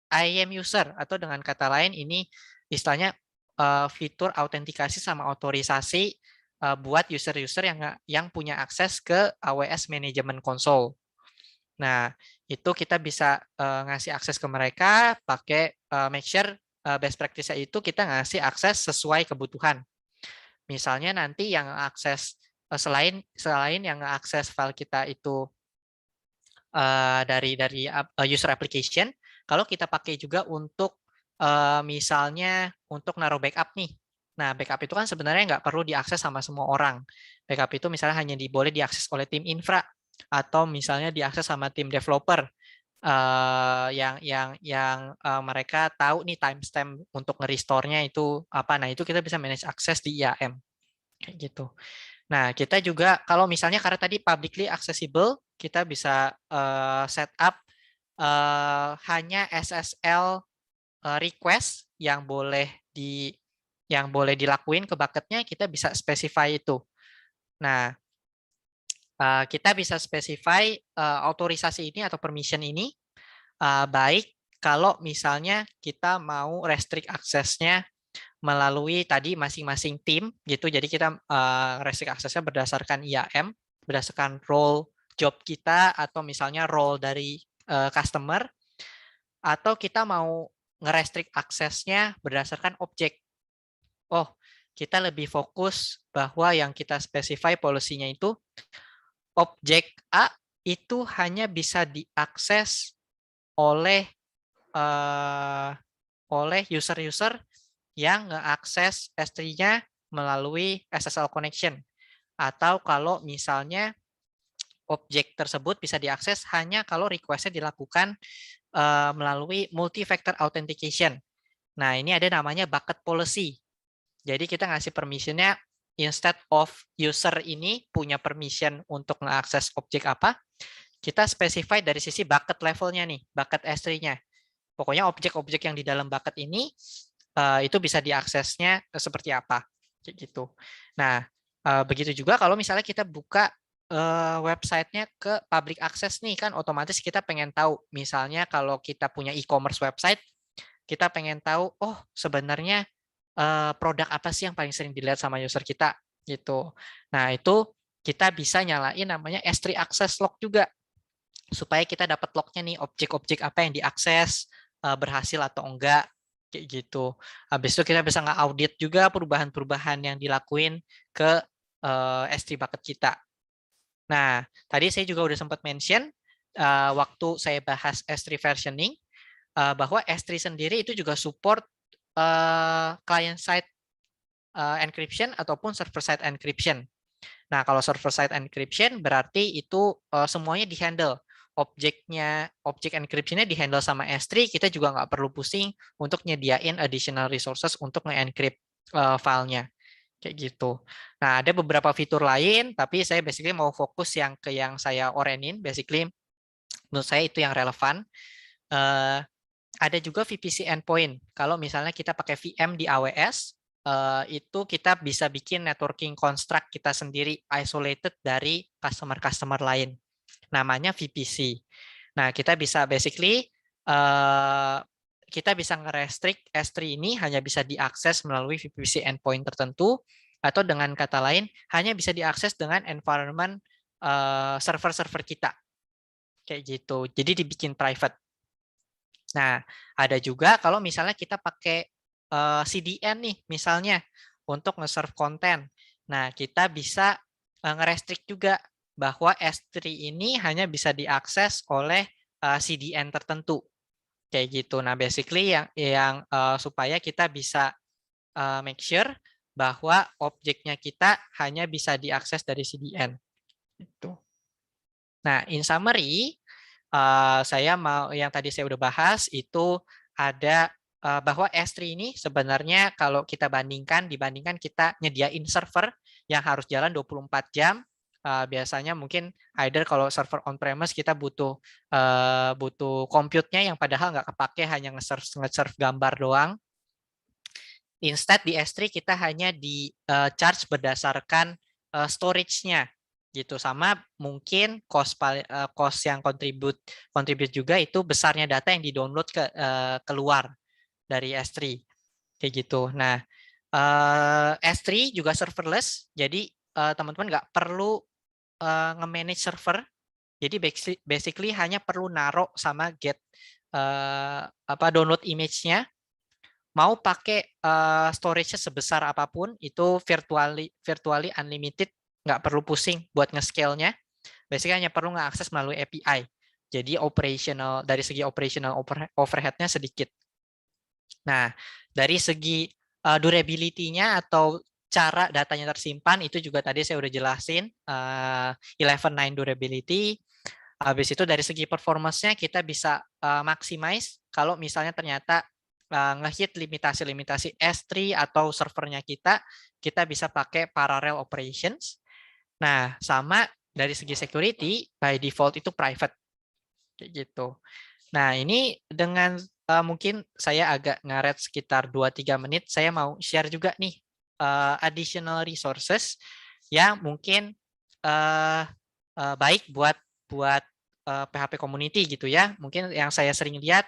IAM user atau dengan kata lain ini istilahnya fitur autentikasi sama otorisasi buat user-user yang punya akses ke AWS Management Console. Nah, itu kita bisa ngasih akses ke mereka pakai make sure best practice itu kita ngasih akses sesuai kebutuhan. Misalnya nanti yang akses selain yang akses file kita itu dari user application, kalau kita pakai juga untuk misalnya untuk naruh backup nih. Nah, backup itu kan sebenarnya nggak perlu diakses sama semua orang. Backup itu misalnya hanya boleh diakses oleh tim infra atau misalnya diakses sama tim developer yang mereka tahu nih timestamp untuk nge-restore-nya itu apa. Nah, itu kita bisa manage akses di IAM kayak gitu. Nah, kita juga kalau misalnya karena tadi publicly accessible, kita bisa set up hanya SSL request yang boleh dilakuin ke bucketnya, kita bisa specify itu. Nah, kita bisa specify otorisasi ini atau permission ini baik kalau misalnya kita mau restrict aksesnya melalui tadi masing-masing tim gitu. Jadi kita restrict aksesnya berdasarkan IAM, berdasarkan role job kita atau misalnya role dari customer, atau kita mau nge-restrict aksesnya berdasarkan objek. Oh, kita lebih fokus bahwa yang kita specify policy-nya itu objek A itu hanya bisa diakses oleh user-user yang ngeakses S3-nya melalui SSL connection. Atau kalau misalnya objek tersebut bisa diakses hanya kalau request-nya dilakukan melalui multi-factor authentication. Nah, ini ada namanya bucket policy. Jadi kita ngasih permission-nya instead of user ini punya permission untuk mengakses objek apa, kita specify dari sisi bucket level-nya nih, bucket S3-nya. Pokoknya objek-objek yang di dalam bucket ini itu bisa diaksesnya seperti apa, kayak gitu. Nah, begitu juga kalau misalnya kita buka website-nya ke public access nih, kan otomatis kita pengen tahu, misalnya kalau kita punya e-commerce website, kita pengen tahu, oh sebenarnya produk apa sih yang paling sering dilihat sama user kita, gitu. Nah, itu kita bisa nyalain namanya S3 access log juga, supaya kita dapat lognya nih, objek-objek apa yang diakses, berhasil atau enggak, kayak gitu. Habis itu kita bisa nge-audit juga perubahan-perubahan yang dilakuin ke S3 bucket kita. Nah, tadi saya juga udah sempat mention waktu saya bahas S3 versioning, bahwa S3 sendiri itu juga support client-side encryption ataupun server-side encryption. Nah, kalau server-side encryption berarti itu semuanya di-handle. Objek encryption-nya di-handle sama S3, kita juga nggak perlu pusing untuk nyediain additional resources untuk nge-encrypt filenya. Kayak gitu. Nah, ada beberapa fitur lain, tapi saya basically mau fokus yang saya orenin, basically menurut saya itu yang relevan. Ada juga VPC endpoint. Kalau misalnya kita pakai VM di AWS, itu kita bisa bikin networking construct kita sendiri, isolated dari customer-customer lain. Namanya VPC. Nah, kita bisa basically kita bisa nge-restrict S3 ini hanya bisa diakses melalui VPC endpoint tertentu, atau dengan kata lain hanya bisa diakses dengan environment server-server kita. Kayak gitu. Jadi dibikin private. Nah, ada juga kalau misalnya kita pakai CDN nih, misalnya untuk nge-serve konten. Nah, kita bisa nge-restrict juga bahwa S3 ini hanya bisa diakses oleh CDN tertentu. Kayak gitu. Nah, basically yang supaya kita bisa make sure bahwa objeknya kita hanya bisa diakses dari CDN. Gitu. Nah, in summary, saya mau yang tadi saya udah bahas itu ada bahwa S3 ini sebenarnya kalau kita dibandingkan kita nyediain server yang harus jalan 24 jam, biasanya mungkin either kalau server on-premise kita butuh compute-nya yang padahal nggak kepake, hanya nge-serve gambar doang. Instead di S3 kita hanya di charge berdasarkan storage-nya gitu, sama mungkin cost yang contribute juga itu besarnya data yang di-download keluar dari S3 kayak gitu. Nah, S3 juga serverless, jadi teman-teman nggak perlu nge-manage server. Jadi basically hanya perlu naruh sama get download image-nya. Mau pakai storage-nya sebesar apapun, itu virtually unlimited, nggak perlu pusing buat nge-scale-nya. Basically hanya perlu nge-akses melalui API. Jadi dari segi operational overhead-nya sedikit. Nah, dari segi durability-nya atau cara datanya tersimpan, itu juga tadi saya udah jelasin, 11.9 durability. Habis itu dari segi performance-nya kita bisa maximize kalau misalnya ternyata ngehit limitasi-limitasi S3 atau servernya kita bisa pakai parallel operations. Nah, sama dari segi security, by default itu private. Kayak gitu. Nah, ini dengan mungkin saya agak ngaret sekitar 2-3 menit, saya mau share juga nih additional resources yang mungkin baik buat PHP community gitu ya. Mungkin yang saya sering lihat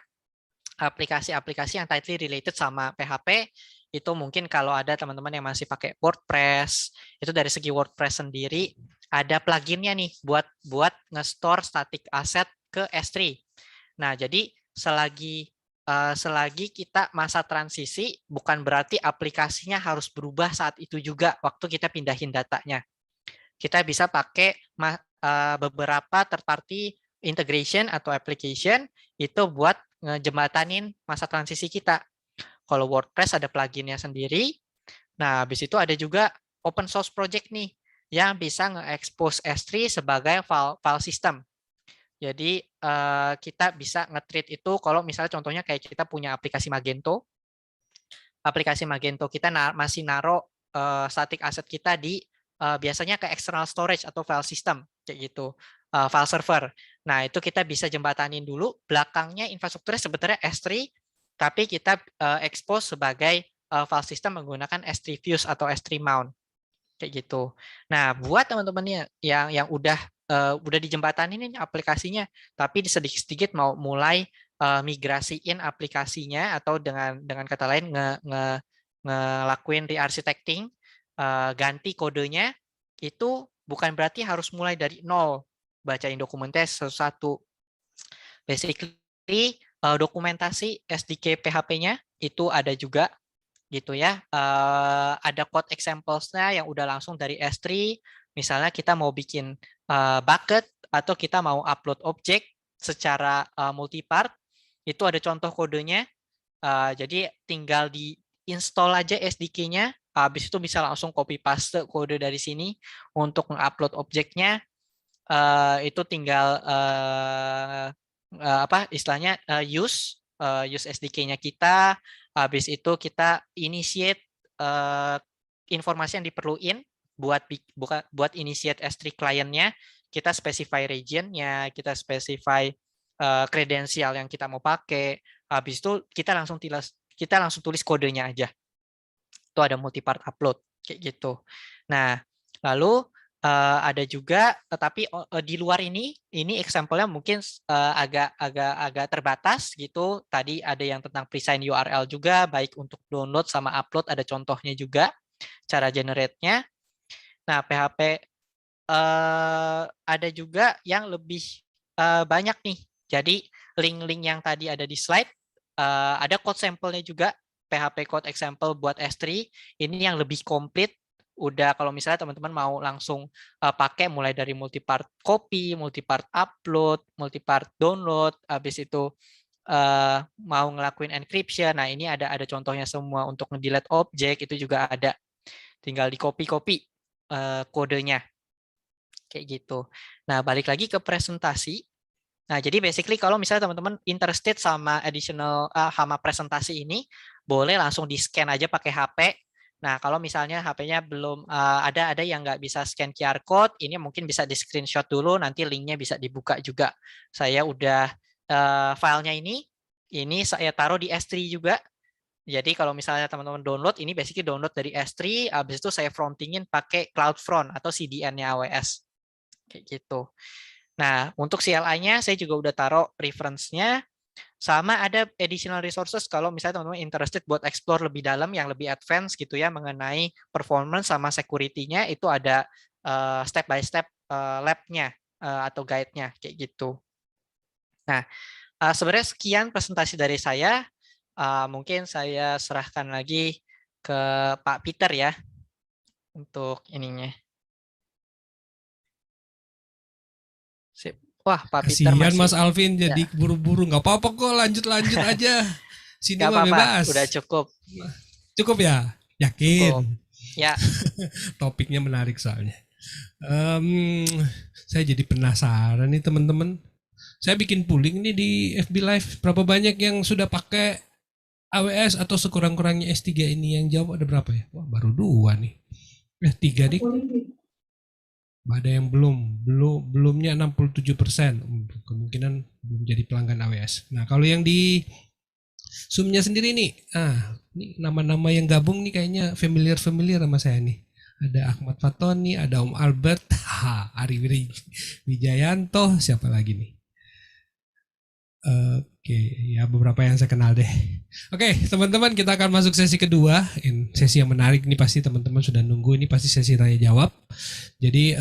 aplikasi-aplikasi yang tightly related sama PHP itu mungkin kalau ada teman-teman yang masih pakai WordPress, itu dari segi WordPress sendiri ada pluginnya nih buat nge-store static asset ke S3. Nah, jadi selagi selagi kita masa transisi, bukan berarti aplikasinya harus berubah saat itu juga waktu kita pindahin datanya. Kita bisa pakai beberapa third party integration atau application itu buat ngejembatanin masa transisi kita. Kalau WordPress ada pluginnya sendiri. Nah, habis itu ada juga open source project nih yang bisa nge-expose S3 sebagai file system. Jadi kita bisa nge-treat itu kalau misalnya contohnya kayak kita punya aplikasi Magento. Aplikasi Magento kita masih naruh static asset kita di biasanya ke external storage atau file system kayak gitu, file server. Nah, itu kita bisa jembatanin dulu, belakangnya infrastrukturnya sebenarnya S3, tapi kita expose sebagai file system menggunakan S3 Views atau S3 Mount kayak gitu. Nah, buat teman-teman yang udah dijembatanin ini aplikasinya, tapi sedikit-sedikit mau mulai migrasiin aplikasinya atau dengan kata lain ngelakuin re-architecting, ganti kodenya, itu bukan berarti harus mulai dari nol, bacain dokumentasi satu-satu. Basically dokumentasi SDK PHP-nya itu ada juga gitu ya. Ada code examples-nya yang udah langsung dari S3. Misalnya kita mau bikin bucket atau kita mau upload objek secara multipart, itu ada contoh kodenya. Jadi tinggal di install aja SDK-nya, habis itu bisa langsung copy paste kode dari sini untuk nge-upload objeknya. Itu tinggal istilahnya use SDK-nya kita. Habis itu kita initiate informasi yang diperluin buat initiate S3 client-nya. Kita specify region-nya, kita specify kredensial yang kita mau pakai. Habis itu kita langsung tulis kodenya aja. Itu ada multi-part upload kayak gitu. Nah, lalu ada juga, tetapi di luar ini example-nya mungkin agak terbatas gitu. Tadi ada yang tentang presign URL juga, baik untuk download sama upload, ada contohnya juga cara generate-nya. Nah, PHP ada juga yang lebih banyak nih. Jadi link-link yang tadi ada di slide, ada code sampel-nya juga, PHP code example buat S3. Ini yang lebih komplit. Udah kalau misalnya teman-teman mau langsung pakai mulai dari multipart copy, multipart upload, multipart download, habis itu mau ngelakuin encryption. Nah, ini ada contohnya semua untuk nge-delete objek, itu juga ada. Tinggal di copy-copy kodenya. Kayak gitu. Nah, balik lagi ke presentasi. Nah, jadi basically kalau misalnya teman-teman interested sama additional sama presentasi ini, boleh langsung di-scan aja pakai HP. Nah, kalau misalnya HP-nya belum ada yang nggak bisa scan QR code, ini mungkin bisa di-screenshot dulu, nanti linknya bisa dibuka juga. Saya udah filenya ini saya taruh di S3 juga. Jadi kalau misalnya teman-teman download, ini basically download dari S3, habis itu saya frontingin pakai CloudFront atau CDN-nya AWS. Kayak gitu. Nah, untuk CLI-nya saya juga udah taruh reference-nya, sama ada additional resources kalau misalnya teman-teman interested buat explore lebih dalam, yang lebih advance gitu ya, mengenai performance sama security-nya, itu ada step by step lab-nya atau guide-nya, kayak gitu. Nah, sebenarnya sekian presentasi dari saya. Mungkin saya serahkan lagi ke Pak Peter ya, untuk ininya. Sip. Wah, Pak Peter Kasihan masih. Mas Alvin jadi Ya. buru-buru. Nggak apa-apa kok, lanjut aja. Sini Gak mah apa-apa, bebas. udah cukup. Cukup ya? Yakin? Cukup. Ya. Topiknya menarik soalnya. Saya jadi penasaran nih teman-teman. Saya bikin polling nih di FB Live. Berapa banyak yang sudah pakai AWS atau sekurang-kurangnya S3 ini? Yang jawab ada berapa ya? Wah, baru 2 nih. 3 nih. Ada yang belumnya 67%. Kemungkinan belum jadi pelanggan AWS. Nah, kalau yang di Zoom-nya sendiri nih, ini nama-nama yang gabung nih kayaknya familiar sama saya nih. Ada Ahmad Fatoni, ada Om Albert, Ari Wijayanto, siapa lagi nih? Oke, ya beberapa yang saya kenal deh. Oke, teman-teman, kita akan masuk sesi kedua. Sesi yang menarik ini pasti teman-teman sudah nunggu. Ini pasti sesi tanya jawab. Jadi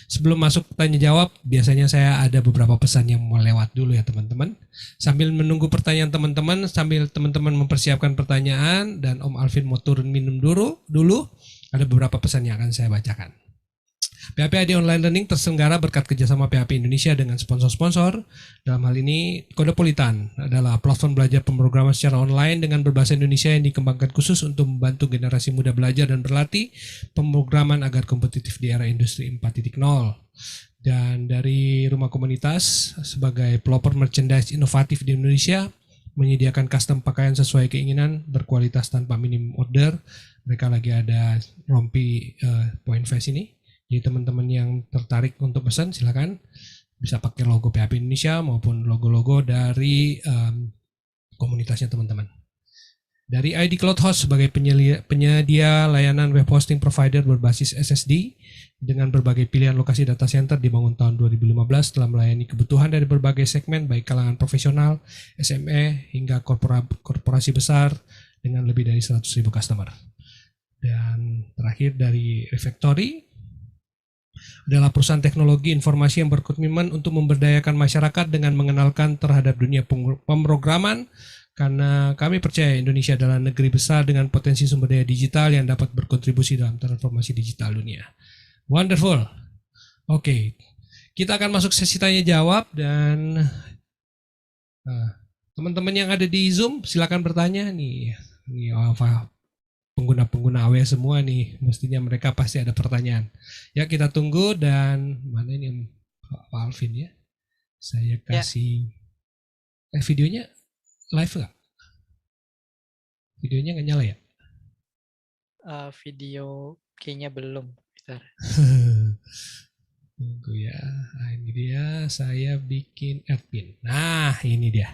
sebelum masuk tanya jawab, biasanya saya ada beberapa pesan yang mau lewat dulu ya teman-teman. Sambil menunggu pertanyaan teman-teman, sambil teman-teman mempersiapkan pertanyaan dan Om Alvin mau turun minum dulu, ada beberapa pesan yang akan saya bacakan. PHP ID Online Learning terselenggara berkat kerjasama PHP Indonesia dengan sponsor-sponsor. Dalam hal ini, Kodepolitan adalah platform belajar pemrograman secara online dengan berbahasa Indonesia yang dikembangkan khusus untuk membantu generasi muda belajar dan berlatih pemrograman agar kompetitif di era industri 4.0. Dan dari Rumah Komunitas sebagai pelopor merchandise inovatif di Indonesia, menyediakan custom pakaian sesuai keinginan, berkualitas tanpa minim order. Mereka lagi ada rompi Point Fest ini. Jadi teman-teman yang tertarik untuk pesan silakan bisa pakai logo PHP Indonesia maupun logo-logo dari komunitasnya teman-teman. Dari ID Cloud Host sebagai penyedia layanan web hosting provider berbasis SSD dengan berbagai pilihan lokasi data center dibangun tahun 2015 telah melayani kebutuhan dari berbagai segmen baik kalangan profesional, SME hingga korporasi besar dengan lebih dari 100.000 customer. Dan terakhir dari Refactory adalah perusahaan teknologi informasi yang berkomitmen untuk memberdayakan masyarakat dengan mengenalkan terhadap dunia pemrograman, karena kami percaya Indonesia adalah negeri besar dengan potensi sumber daya digital yang dapat berkontribusi dalam transformasi digital dunia. Wonderful. Oke, kita akan masuk sesi tanya jawab dan teman-teman yang ada di Zoom silakan bertanya nih pengguna-pengguna AW semua nih, mestinya mereka pasti ada pertanyaan. Ya kita tunggu dan mana ini Pak Alvin ya? Saya kasih videonya live nggak? Videonya nggak nyala ya? Video kayaknya belum. Tunggu ya, ini dia saya bikin admin. Nah ini dia.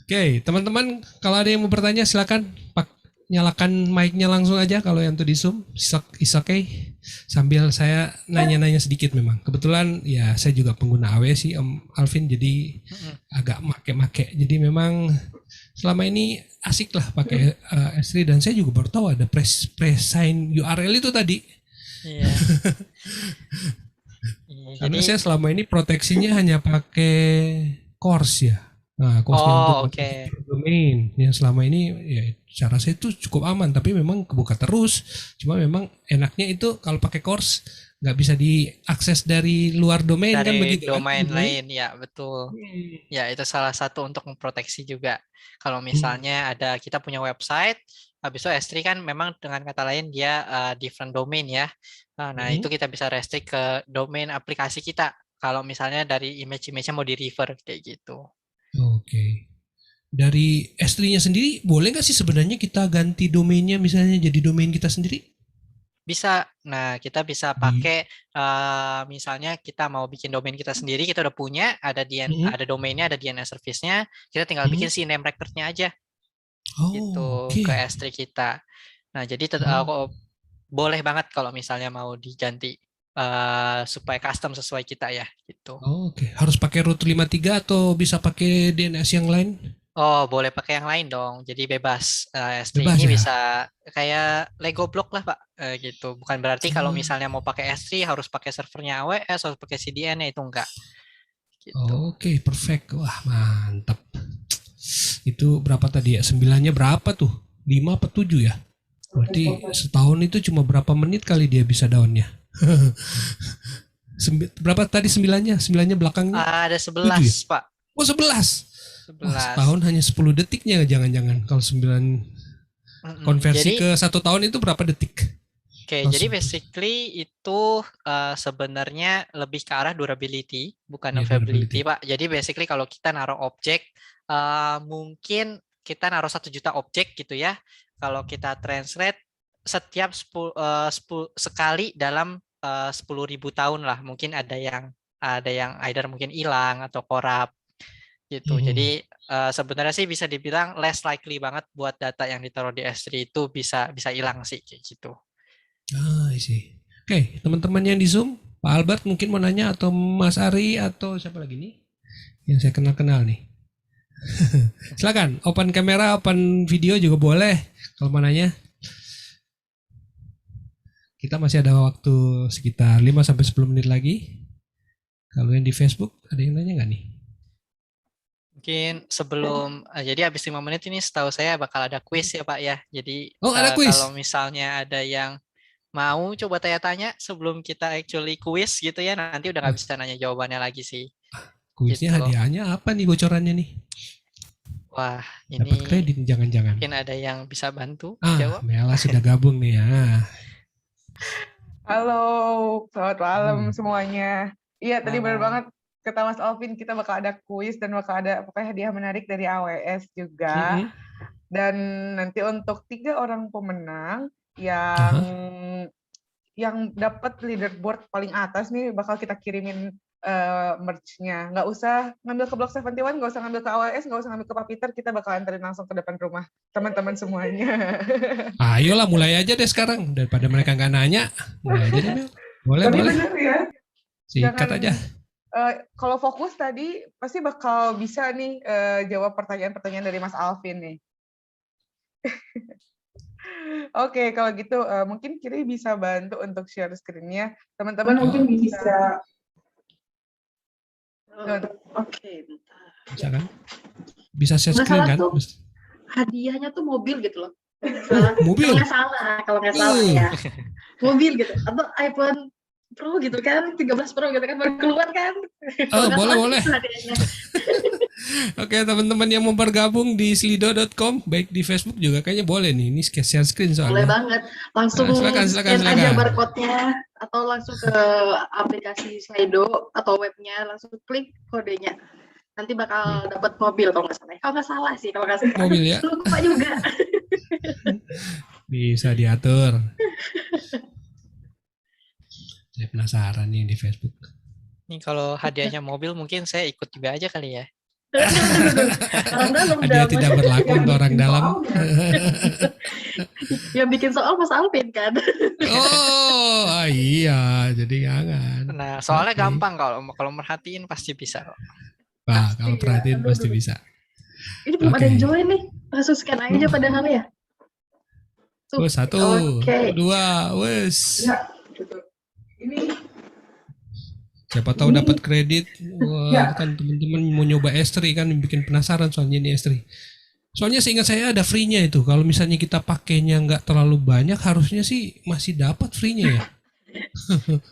Oke, teman-teman kalau ada yang mau bertanya silakan nyalakan mic-nya langsung aja kalau yang tuh di Zoom. Is okay. Sambil saya nanya-nanya sedikit memang. Kebetulan ya saya juga pengguna AW sih Om Alvin, jadi agak make-make. Jadi memang selama ini asik lah pakai S3 dan saya juga baru tahu ada press sign URL itu tadi. Iya. Karena saya selama ini proteksinya hanya pakai course ya. Nah, course untuk domain yang selama ini ya cara saya itu cukup aman, tapi memang kebuka terus. Cuma memang enaknya itu kalau pakai course nggak bisa diakses dari luar domain dari kan begitu. Dari domain lain ya betul. Ya itu salah satu untuk memproteksi juga. Kalau misalnya ada kita punya website, habis itu S3 kan memang dengan kata lain dia different domain ya. Nah itu kita bisa restrict ke domain aplikasi kita. Kalau misalnya dari image-nya mau di-refer kayak gitu. Oke. Dari S3-nya sendiri boleh nggak sih sebenarnya kita ganti domainnya misalnya jadi domain kita sendiri? Bisa. Nah kita bisa pakai misalnya kita mau bikin domain kita sendiri, kita udah punya ada domainnya, ada DNS service-nya, kita tinggal bikin si name record-nya aja gitu ke S3 kita. Nah jadi boleh banget kalau misalnya mau diganti supaya custom sesuai kita ya gitu. Oke. Harus pakai root 53 atau bisa pakai DNS yang lain? Oh, boleh pakai yang lain dong. Jadi bebas. S3 Bebas ini ya? bisa kayak Lego block lah, Pak. Gitu. Bukan berarti kalau misalnya mau pakai S3 harus pakai servernya AWS, harus pakai CDN-nya, itu enggak. Gitu. Oke, perfect. Wah, mantap. Itu berapa tadi ya? 9-nya berapa tuh? 5 apa 7 ya? Berarti setahun itu cuma berapa menit kali dia bisa downnya? Berapa tadi 9-nya? 9-nya belakangnya? Ada 11, ya? Pak. Oh, 11. Wah, setahun hanya 10 detiknya jangan-jangan. Kalau 9 konversi ke 1 tahun itu berapa detik? Oke, jadi basically itu sebenarnya lebih ke arah durability, bukan availability, Pak. Jadi basically kalau kita naruh objek, mungkin kita naruh 1 juta objek gitu ya. Kalau kita translate setiap sekali dalam 10.000 tahun lah, mungkin ada yang either mungkin hilang atau korup gitu. Jadi sebenarnya sih bisa dibilang less likely banget buat data yang ditaruh di S3 itu bisa hilang sih kayak gitu. Sih. Oke, teman-teman yang di Zoom, Pak Albert mungkin mau nanya atau Mas Ari atau siapa lagi nih yang saya kenal-kenal nih. Silakan, open kamera, open video juga boleh kalau mau nanya. Kita masih ada waktu sekitar 5-10 menit lagi. Kalau yang di Facebook, ada yang nanya nggak nih? Mungkin sebelum, jadi habis 5 menit ini setahu saya bakal ada quiz ya Pak ya. Jadi Oh, ada quiz? kalau misalnya ada yang mau coba tanya-tanya sebelum kita actually quiz gitu ya, nanti udah nggak bisa nanya jawabannya lagi sih. Kuisnya Gitu. hadiahnya apa nih bocorannya nih? Wah, Dapat ini kredit jangan-jangan. mungkin ada yang bisa bantu Ah, jawab. Mela sudah gabung nih ya. Halo, selamat malam Hmm. semuanya. Iya, tadi benar Malam. banget kata Mas Alvin, kita bakal ada kuis dan bakal ada pokoknya hadiah menarik dari AWS juga. Mhm. Dan nanti untuk 3 orang pemenang yang dapat leaderboard paling atas nih bakal kita kirimin merch-nya. Nggak usah ngambil ke Block 71, nggak usah ngambil ke AWS, nggak usah ngambil ke Pak Peter, kita bakal anterin langsung ke depan rumah teman-teman semuanya. Ayolah mulai aja deh sekarang daripada mereka nggak nanya. Mulai aja deh Mel. Boleh Tapi boleh. bener ya, Sikat jangan- aja. kalau fokus tadi pasti bakal bisa nih jawab pertanyaan-pertanyaan dari Mas Alvin nih. Oke, kalau gitu mungkin Kiri bisa bantu untuk share screen-nya. Teman-teman mungkin bisa. Oke, bentar. Bisa kan? Bisa share Nggak screen salah kan? tuh. Hadiahnya tuh mobil gitu loh. Mobil? Kalau nggak salah ya. Mobil gitu. Atau iPhone Pro gitu kan, 13 Pro gitu kan, baru keluar kan. Oh, Kalau nggak boleh, salah boleh. itu hadiahnya. Oke, teman-teman yang mau bergabung di slido.com, baik di Facebook juga kayaknya boleh nih. Ini share screen Boleh soalnya. banget. Langsung Silakan, scan aja silakan. barcode-nya, atau langsung ke aplikasi Slido atau webnya, langsung klik kodenya. Nanti bakal dapat mobil kalau nggak salah. Kalau nggak salah sih, kalau nggak salah. Mobil ya? Lupa juga. Bisa diatur. Saya penasaran nih di Facebook. Nih kalau hadiahnya mobil mungkin saya ikut juga aja kali ya. Orang dalam Hadiah dah, tidak Mas. berlaku untuk orang dalam. Yang bikin soal Mas Alvin kan. Oh, iya, jadi jangan. Nah, soalnya Oke. gampang kalau merhatiin pasti bisa kok. Wah, kalau Pasti ya. perhatiin Aduh, pasti aduh. bisa. Ini belum ada yang Oke. join nih. Langsung scan aja padahal ya. Tuh, Oh, 1, Oke. 2, wes. Ya, betul. Ini Siapa tahu dapat kredit. Wah, Ya. kan teman-teman mau nyoba S3 kan bikin penasaran soalnya ini S3. Soalnya seingat saya ada free-nya itu. Kalau misalnya kita pakainya nggak terlalu banyak, harusnya sih masih dapat free-nya ya.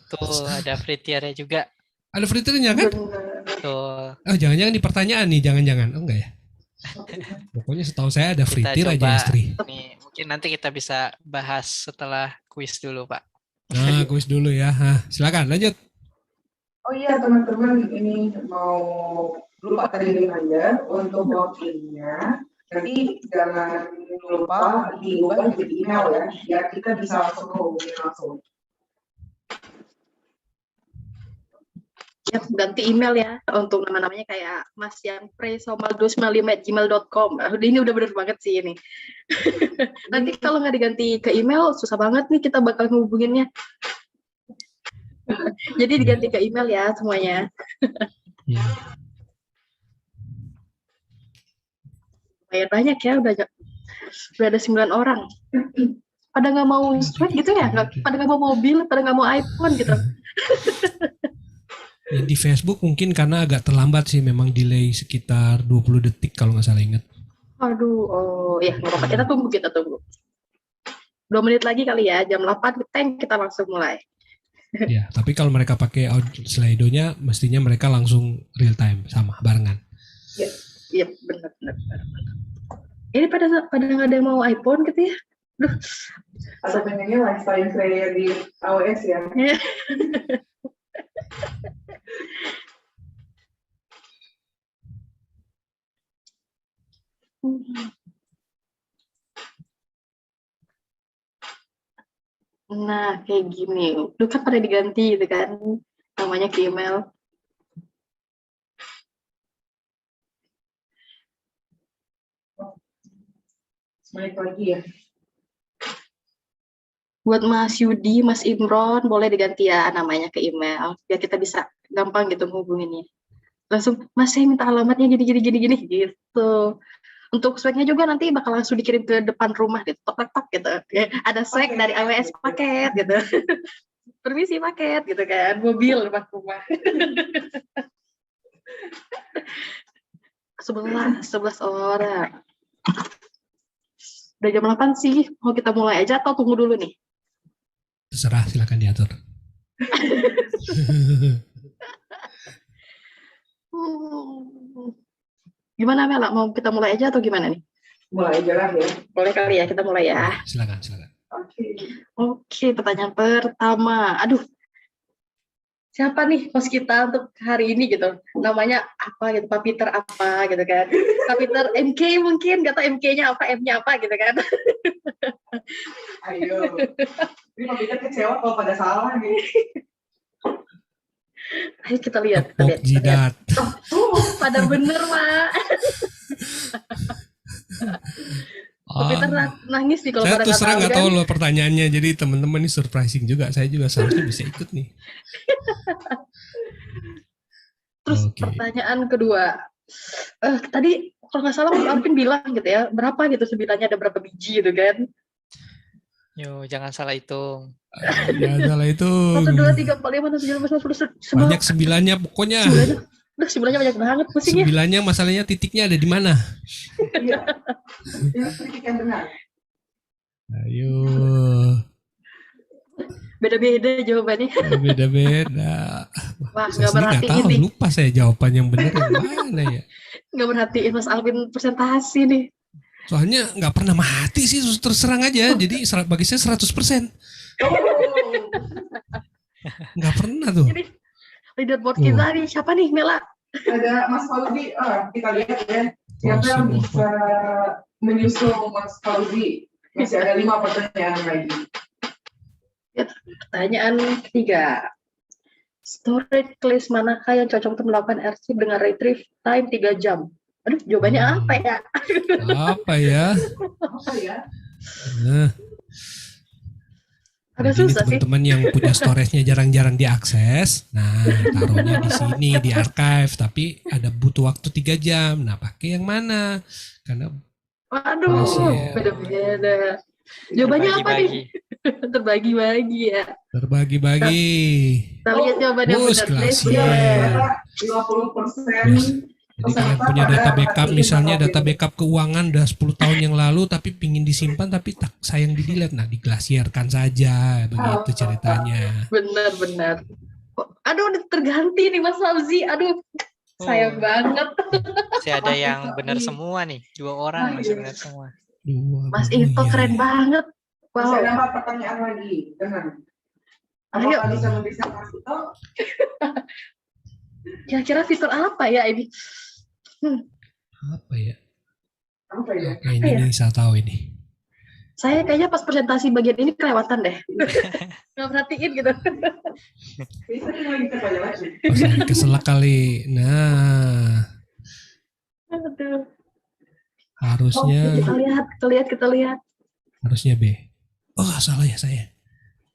Tuh ada free tier-nya juga. Ada free tier-nya kan? Bener. Tuh Oh, jangan-jangan di pertanyaan nih, jangan-jangan. Oh, enggak ya? Pokoknya setahu saya ada free kita tier aja coba S3. nih, mungkin nanti kita bisa bahas setelah kuis dulu Pak. Nah, kuis dulu ya. Hah, silakan lanjut. Oh iya teman-teman, ini mau lupa tadi reminder untuk login-nya. Nanti jangan lupa diubah jadi email ya, biar kita bisa langsung hubungin langsung. Ya, ganti email ya untuk nama-namanya kayak masyanpresomal295@gmail.com. Ini udah bener banget sih ini. Nanti kalau nggak diganti ke email susah banget nih kita bakal ngehubunginnya. Jadi diganti ke email ya semuanya. Ya. Lumayan banyak ya, udah ada 9 orang. Pada nggak mau sweat gitu ya, pada nggak mau mobil, pada nggak mau iPhone gitu. Ya, di Facebook mungkin karena agak terlambat sih, memang delay sekitar 20 detik kalau nggak salah ingat. Aduh, oh ya nggak apa-apa, kita tunggu. 2 menit lagi kali ya, jam 8 kita langsung mulai. Ya, tapi kalau mereka pakai Slido-nya, mestinya mereka langsung real time sama barengan. Iya, benar. Ini pada nggak ada yang mau iPhone gitu ya? Duh. Atau pengennya lifestyle saya di AWS ya. Nah, kayak gini. Duh kan pada diganti gitu kan, namanya ke email. Balik lagi ya. Buat Mas Yudi, Mas Imron, boleh diganti ya namanya ke email, biar kita bisa gampang gitu menghubunginnya. langsung Mas saya minta alamatnya gini gitu. Untuk swagnya juga nanti bakal langsung dikirim ke depan rumah gitu, tok gitu. Ya, ada swag dari AWS paket gitu. Permisi paket gitu kan, mobil depan rumah. 11 orang. Udah jam 8 sih, mau kita mulai aja atau tunggu dulu nih? Terserah, silakan diatur. Gimana Mela, mau kita mulai aja atau gimana nih? Mulai aja lah ya. Boleh kali ya, kita mulai ya. Silakan. Oke, pertanyaan pertama. Aduh, siapa nih host kita untuk hari ini gitu? Namanya apa gitu? Pak Peter apa gitu kan? Pak Peter MK mungkin, kata MK-nya apa, M-nya apa gitu kan? Ayo. Ini Pak Peter kecewa kalau pada salah nih. Ayo kita lihat. Tepuk jidat. Pada bener, Mak. Pak Peter nangis sih kalau Saya pada tuh serang nggak kan? tahu loh pertanyaannya, jadi teman-teman ini surprising juga. Saya juga seharusnya bisa ikut nih. Terus Oke. pertanyaan kedua, tadi kalau nggak salah Mas Alvin bilang gitu ya, berapa gitu sembilannya, ada berapa biji gitu kan? Yo, jangan salah hitung. Ya salah itu. 1, 2, 3, 4, 5, 6, 7, 8, 9, 10, Banyak sembilannya pokoknya. Sembilannya banyak banget pusingnya. Sembilannya masalahnya titiknya ada di mana? Iya. Ini titik yang benar. Ayo. Beda-beda jawabannya. Beda-beda. Wah, Saya nggak sendiri nggak merhatiin tahu, nih. lupa saya jawaban yang benar yang mana ya. Nggak merhatiin Mas Alvin presentasi nih. Soalnya nggak pernah mati sih, terus terang aja. Jadi bagi saya 100%. Nggak pernah tuh. Jadi leaderboard kita nih, siapa nih Mela? Ada Mas Fauzi. Kita lihat ya. Siapa yang bisa menyusul Mas Fauzi? Masih ada 5 pertanyaan lagi. Pertanyaan ketiga. Storage class manakah yang cocok untuk melakukan airship dengan retrieve time 3 jam? Aduh, jawabannya apa ya? Apa ya? Apa ya? Nah, Agak jadi ini susah sih. teman-teman yang punya storage-nya jarang-jarang diakses, nah taruhnya di sini di archive, tapi ada butuh waktu 3 jam. Nah, pakai yang mana? Karena Waduh, Masih. beda-beda. Jawabannya apa nih? Terbagi-bagi ya. terbagi-bagi. Kita lihat jawabannya Bus benar. kelas, Yes, ya. yes. 50%. Jadi kalian punya data backup, misalnya data backup keuangan udah 10 tahun yang lalu tapi pingin disimpan tapi sayang di delete. Nah, diglasierkan saja, begitu ceritanya. Benar-benar. Aduh, udah terganti nih Mas Fauzi. Aduh, sayang banget. Masih ada yang benar semua nih. 2 orang masih benar semua. Mas Ito keren banget. Masih ada Wow. 4 pertanyaan lagi. Dengar. Ayo. Apakah bisa memeriksa Mas Ito? Kira-kira fitur apa ya ini? Apa ya? Apa ya? Oke, ini saya tahu ini. Saya kayaknya pas presentasi bagian ini kelewatan deh. Nggak perhatiin gitu. Bisa tinggal kita tanya lagi. Pas lagi keselak kali. Nah, Aduh. harusnya Kita lihat. harusnya B. Oh, salah ya saya.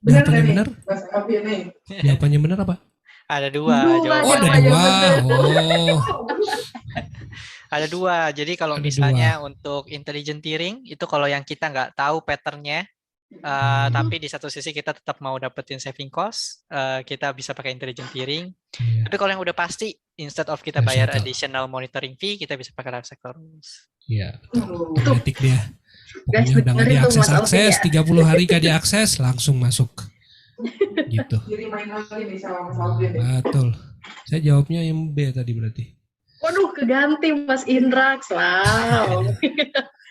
Benar Jawabannya nih, benar? Mas Alvin nih. Jawabannya benar apa? Ada 2 Dua, jawabannya. Oh, ada jawabannya 2. benar. Oh, Ada 2. Jadi kalau Ada misalnya untuk intelligent tiering itu kalau yang kita nggak tahu patternnya, tapi di satu sisi kita tetap mau dapetin saving cost, kita bisa pakai intelligent tiering. iya. Tapi kalau yang udah pasti, instead of kita Life bayar cycle. additional monitoring fee, kita bisa pakai life cycle rules. Iya, betul. Otomatis dia. Guys, Pokoknya udah nggak dengerin tuh Mas diakses-akses, Alvin 30 hari gak diakses, langsung masuk. Gitu. Jadi main lagi nih sama Mas Alvin nih. Betul. Saya jawabnya yang B tadi berarti. Waduh, keganti Mas Indrax. Wow.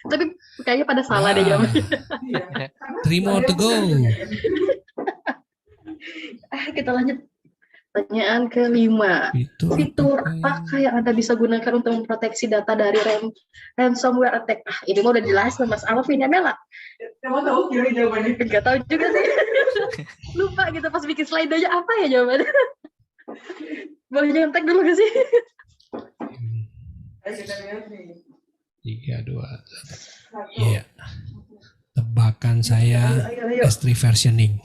Tapi kayaknya pada salah deh jawabannya. Iya. 3 more to go. Kita lanjut. Pertanyaan kelima. Fitur apakah yang Anda bisa gunakan untuk memproteksi data dari ransomware attack? Ini mah udah jelas Mas Alvin ya Mela. Kamu tahu kira jawabannya? Enggak tahu juga sih. Lupa gitu pas bikin slide aja apa ya jawabannya. Boleh nyontek dulu gak sih? Ayo kita lihat nih. 3, 2, 1. Iya. Tebakan saya Ayo. S3 versioning.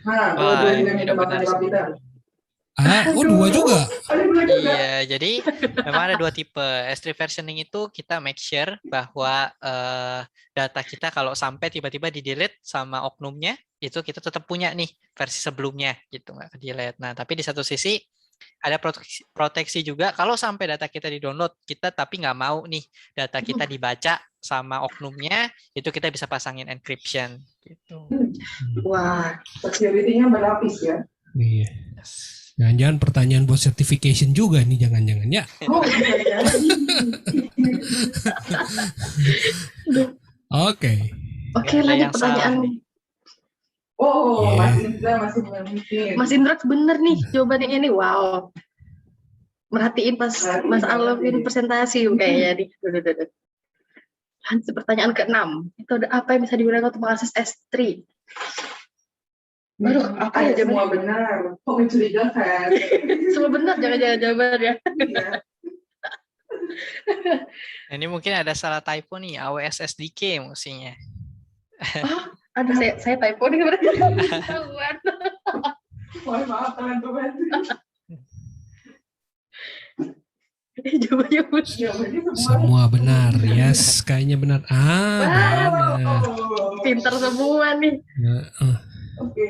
Nah, Wah, ini ini kita udah benar bakal semua. kita. Oh, 2 juga. Ada dua juga. Iya, jadi memang ada 2 tipe. S3 versioning itu kita make sure bahwa data kita kalau sampai tiba-tiba di-delete sama oknumnya, itu kita tetap punya nih versi sebelumnya gitu, nggak ke-delete. Nah, tapi di satu sisi ada proteksi juga kalau sampai data kita di-download, kita tapi nggak mau nih data kita dibaca sama oknumnya, itu kita bisa pasangin encryption gitu. Wah, Security-nya berlapis ya. Iya. Jangan-jangan pertanyaan buat certification juga nih, jangan-jangan ya. Oh, bisa jadi. Oke. oke, Ada lanjut yang salah pertanyaan. nih. Oh, Iya. Mas Indra masih memimpin. Mas Indra bener nih jawabannya ini. Wow. Merhatiin pas Mas Alvin presentasi kayaknya nih. Duh. Lanjut pertanyaan ke-6. Itu ada apa yang bisa digunakan untuk mengakses S3? Aduh, apa ya Ada semua jawabannya? benar. Kok mencurigakan? Semua benar, jangan-jangan jawabannya. Iya. Ini mungkin ada salah typo nih, AWS SDK mestinya. Ada saya typo nih berarti. Ketahuan. Mohon maaf teman-teman. Jawabannya benar. Jawabannya Semua benar. Yes, kayaknya benar. Benar. Oh. Pinter semua nih. Oke.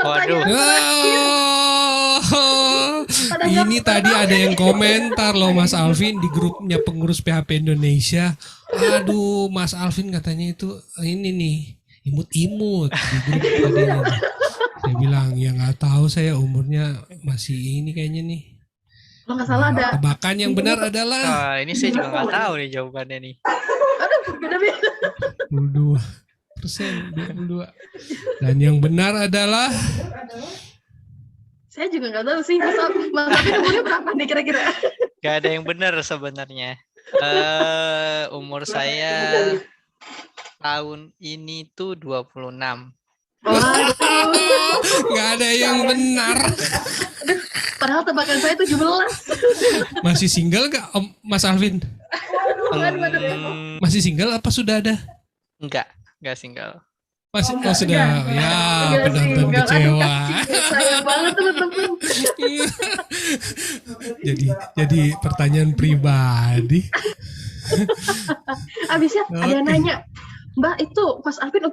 Waduh. Ini tadi ada yang komentar loh Mas Alvin di grupnya pengurus PHP Indonesia. Aduh, Mas Alvin katanya itu ini nih imut-imut di grup tadi. Saya bilang ya nggak tahu, saya umurnya masih ini kayaknya nih. Kalau nggak salah ada. Tebakan yang benar adalah Wah, ini saya juga nggak tahu nih jawabannya nih. Beda-beda. 22%. Dan yang benar adalah Saya juga nggak tahu sih. Mas Alvin umurnya berapa nih kira-kira? Gak ada yang benar sebenarnya. Umur saya tahun ini tuh 26. nggak ada yang benar. Padahal tebakan saya 17. Masih single nggak Om Mas Alvin? Masih single apa sudah ada? Enggak single. Masih Oh, sudah. enggak. Ya, Enggak penonton single. kecewa. Sayang banget teman-teman. jadi pertanyaan pribadi. Abisnya ada yang Oke. nanya, Mbak itu Mas Alvin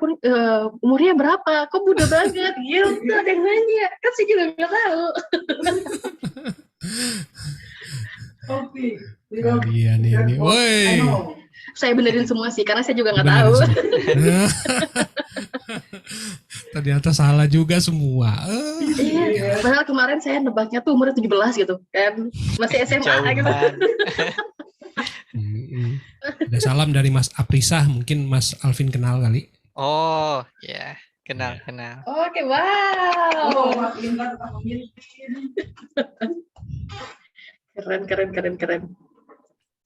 umurnya berapa? Kok muda banget? Gitu ada yang nanya. Kan saya juga nggak tahu. Oke. Kalian ini, woi. Saya benerin semua sih, karena saya juga nggak Benar tahu. sih. Ternyata salah juga semua. Iya, padahal kemarin saya nebaknya tuh umurnya 17 gitu kan. Masih SMA gitu. Jauhan. Ada salam dari Mas Aprisah, mungkin Mas Alvin kenal kali. Oh, ya, kenal. Oke, wow. Oh, Mas Indra tetap memimpin. Keren.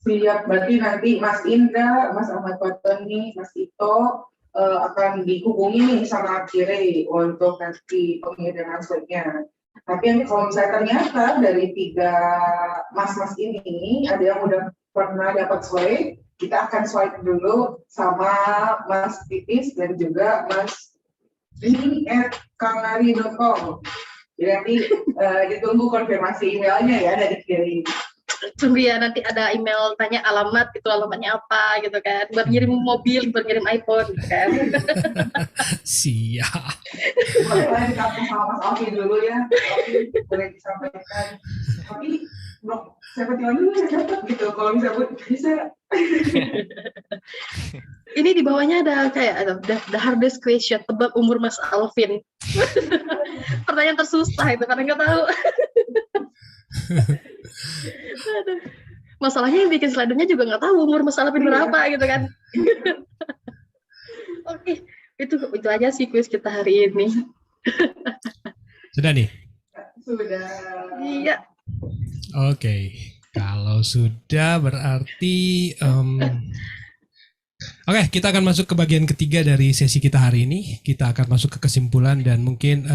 Siap, berarti nanti Mas Indra, Mas Ahmad Fatoni, Mas Ito akan dihubungi nih sama Kire untuk nanti pengiriman slide-nya. Tapi nanti kalau misalnya ternyata dari 3 mas-mas ini ada yang udah pernah dapat slide, kita akan swipe dulu sama Mas Titis dan juga Mas ini @kangari.com. Jadi nanti ditunggu konfirmasi emailnya ya dari Kire. Tunggu ya, nanti ada email tanya alamat, itu alamatnya apa gitu kan. Buat ngirim mobil, buat ngirim iPhone gitu kan. Siap. Boleh dikasih sama Mas Alvin dulu ya. Alvin boleh disampaikan. Tapi blok siapa dulu ya dapat gitu. Kalau bisa. Ini di bawahnya ada kayak the hardest question, tebak umur Mas Alvin. Pertanyaan tersusah itu karena nggak tahu. Aduh. Masalahnya yang bikin slide-nya juga nggak tahu umur Mas Alvin berapa gitu kan. Oke, itu aja sih kuis kita hari ini. Sudah nih. Sudah. Iya. Oke. Kalau sudah berarti Oke, kita akan masuk ke bagian ketiga dari sesi kita hari ini. Kita akan masuk ke kesimpulan dan mungkin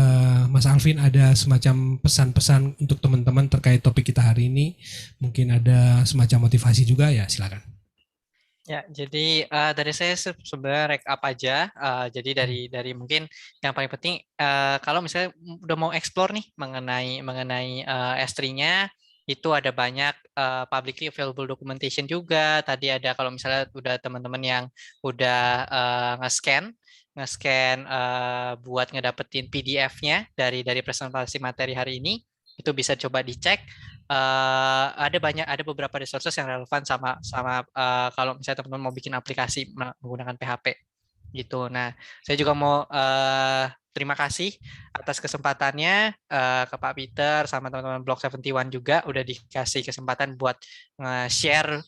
Mas Alvin ada semacam pesan-pesan untuk teman-teman terkait topik kita hari ini. Mungkin ada semacam motivasi juga ya, silakan. Ya, jadi dari saya sebenarnya rekap aja. Jadi dari mungkin yang paling penting kalau misalnya udah mau explore nih mengenai S3-nya, itu ada banyak publicly available documentation juga. Tadi ada kalau misalnya udah teman-teman yang udah nge-scan buat ngedapetin PDF-nya dari presentasi materi hari ini, itu bisa coba dicek. Ada beberapa resources yang relevan sama kalau misalnya teman-teman mau bikin aplikasi menggunakan PHP gitu. Nah, saya juga mau terima kasih atas kesempatannya ke Pak Peter sama teman-teman Block 71 juga udah dikasih kesempatan buat share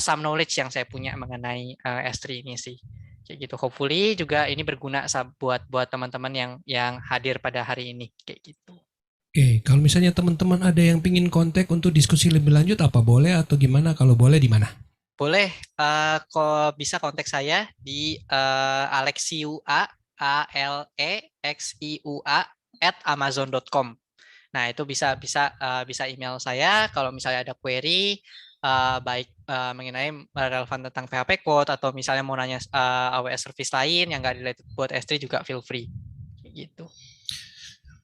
some knowledge yang saya punya mengenai S3 ini sih. Kayak gitu. Hopefully juga ini berguna buat teman-teman yang hadir pada hari ini kayak gitu. Oke, kalau misalnya teman-teman ada yang pingin kontak untuk diskusi lebih lanjut, apa boleh atau gimana? Kalau boleh di mana? Boleh, kok bisa kontak saya di alexiua @amazon.com. Nah, itu bisa email saya kalau misalnya ada query baik mengenai relevan tentang PHP Code atau misalnya mau nanya AWS service lain yang nggak related buat S3 juga feel free. Gitu.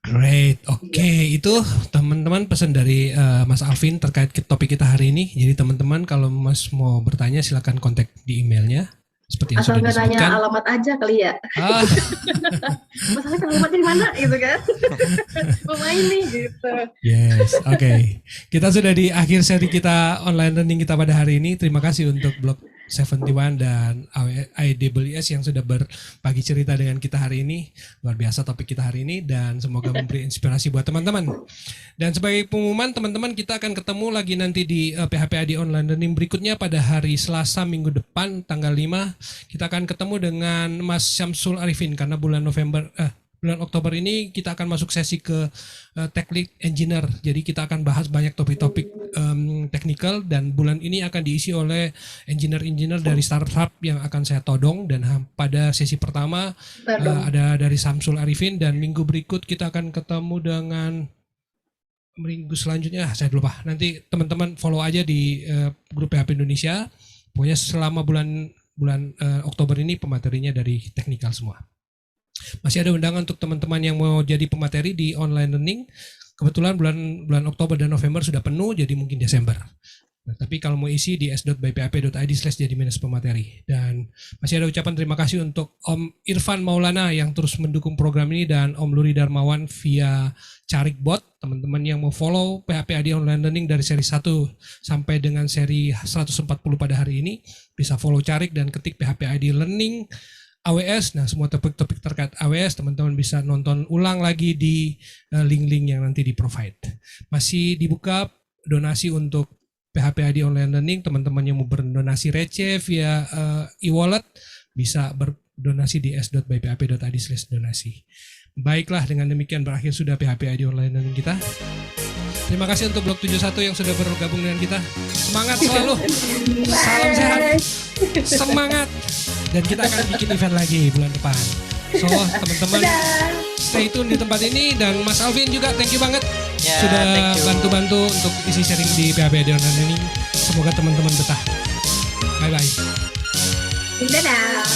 Great, oke. Itu teman-teman pesan dari Mas Alvin terkait topik kita hari ini. Jadi teman-teman kalau Mas mau bertanya silakan kontak di emailnya seperti yang Asal sudah nggak nanya disebutkan. alamat aja kali ya. Masalahnya alamatnya di mana gitu kan? Mau main nih gitu. Yes, oke. Kita sudah di akhir seri kita online learning kita pada hari ini. Terima kasih untuk Block 71 dan IWS yang sudah berbagi cerita dengan kita hari ini. Luar biasa topik kita hari ini dan semoga memberi inspirasi buat teman-teman. Dan sebagai pengumuman teman-teman, kita akan ketemu lagi nanti di PHP ID Online Learning berikutnya pada hari Selasa minggu depan tanggal 5. Kita akan ketemu dengan Mas Syamsul Arifin karena bulan Oktober ini kita akan masuk sesi ke Tech Lead Engineer. Jadi kita akan bahas banyak topik-topik technical dan bulan ini akan diisi oleh engineer-engineer dari startup yang akan saya todong dan pada sesi pertama ada dari Syamsul Arifin dan minggu berikut kita akan ketemu dengan minggu selanjutnya saya lupa. Nanti teman-teman follow aja di grup PHP Indonesia. Pokoknya selama bulan Oktober ini pematerinya dari technical semua. Masih ada undangan untuk teman-teman yang mau jadi pemateri di online learning. Kebetulan bulan Oktober dan November sudah penuh, jadi mungkin Desember. Nah, tapi kalau mau isi di s.byphp.id/jadi-pemateri. Dan masih ada ucapan terima kasih untuk Om Irfan Maulana yang terus mendukung program ini dan Om Luri Darmawan via Carikbot. Teman-teman yang mau follow PHP ID Online Learning dari seri 1 sampai dengan seri 140 pada hari ini, bisa follow Carik dan ketik PHP ID Learning AWS. Nah, semua topik-topik terkait AWS teman-teman bisa nonton ulang lagi di link-link yang nanti di-provide. Masih dibuka donasi untuk PHP ID Online Learning. Teman-teman yang mau berdonasi receh via e-wallet bisa berdonasi di s.byphp.id/donasi. Baiklah, dengan demikian berakhir sudah PHP ID Online Learning kita. Terima kasih untuk Blok 71 yang sudah bergabung dengan kita. Semangat selalu. Salam sehat. Semangat. Dan kita akan bikin event lagi bulan depan. So, teman-teman stay tune di tempat ini dan Mas Alvin juga thank you banget sudah bantu-bantu untuk isi sharing di PHP ID Online Learning. Semoga teman-teman betah. Bye-bye. Dadah.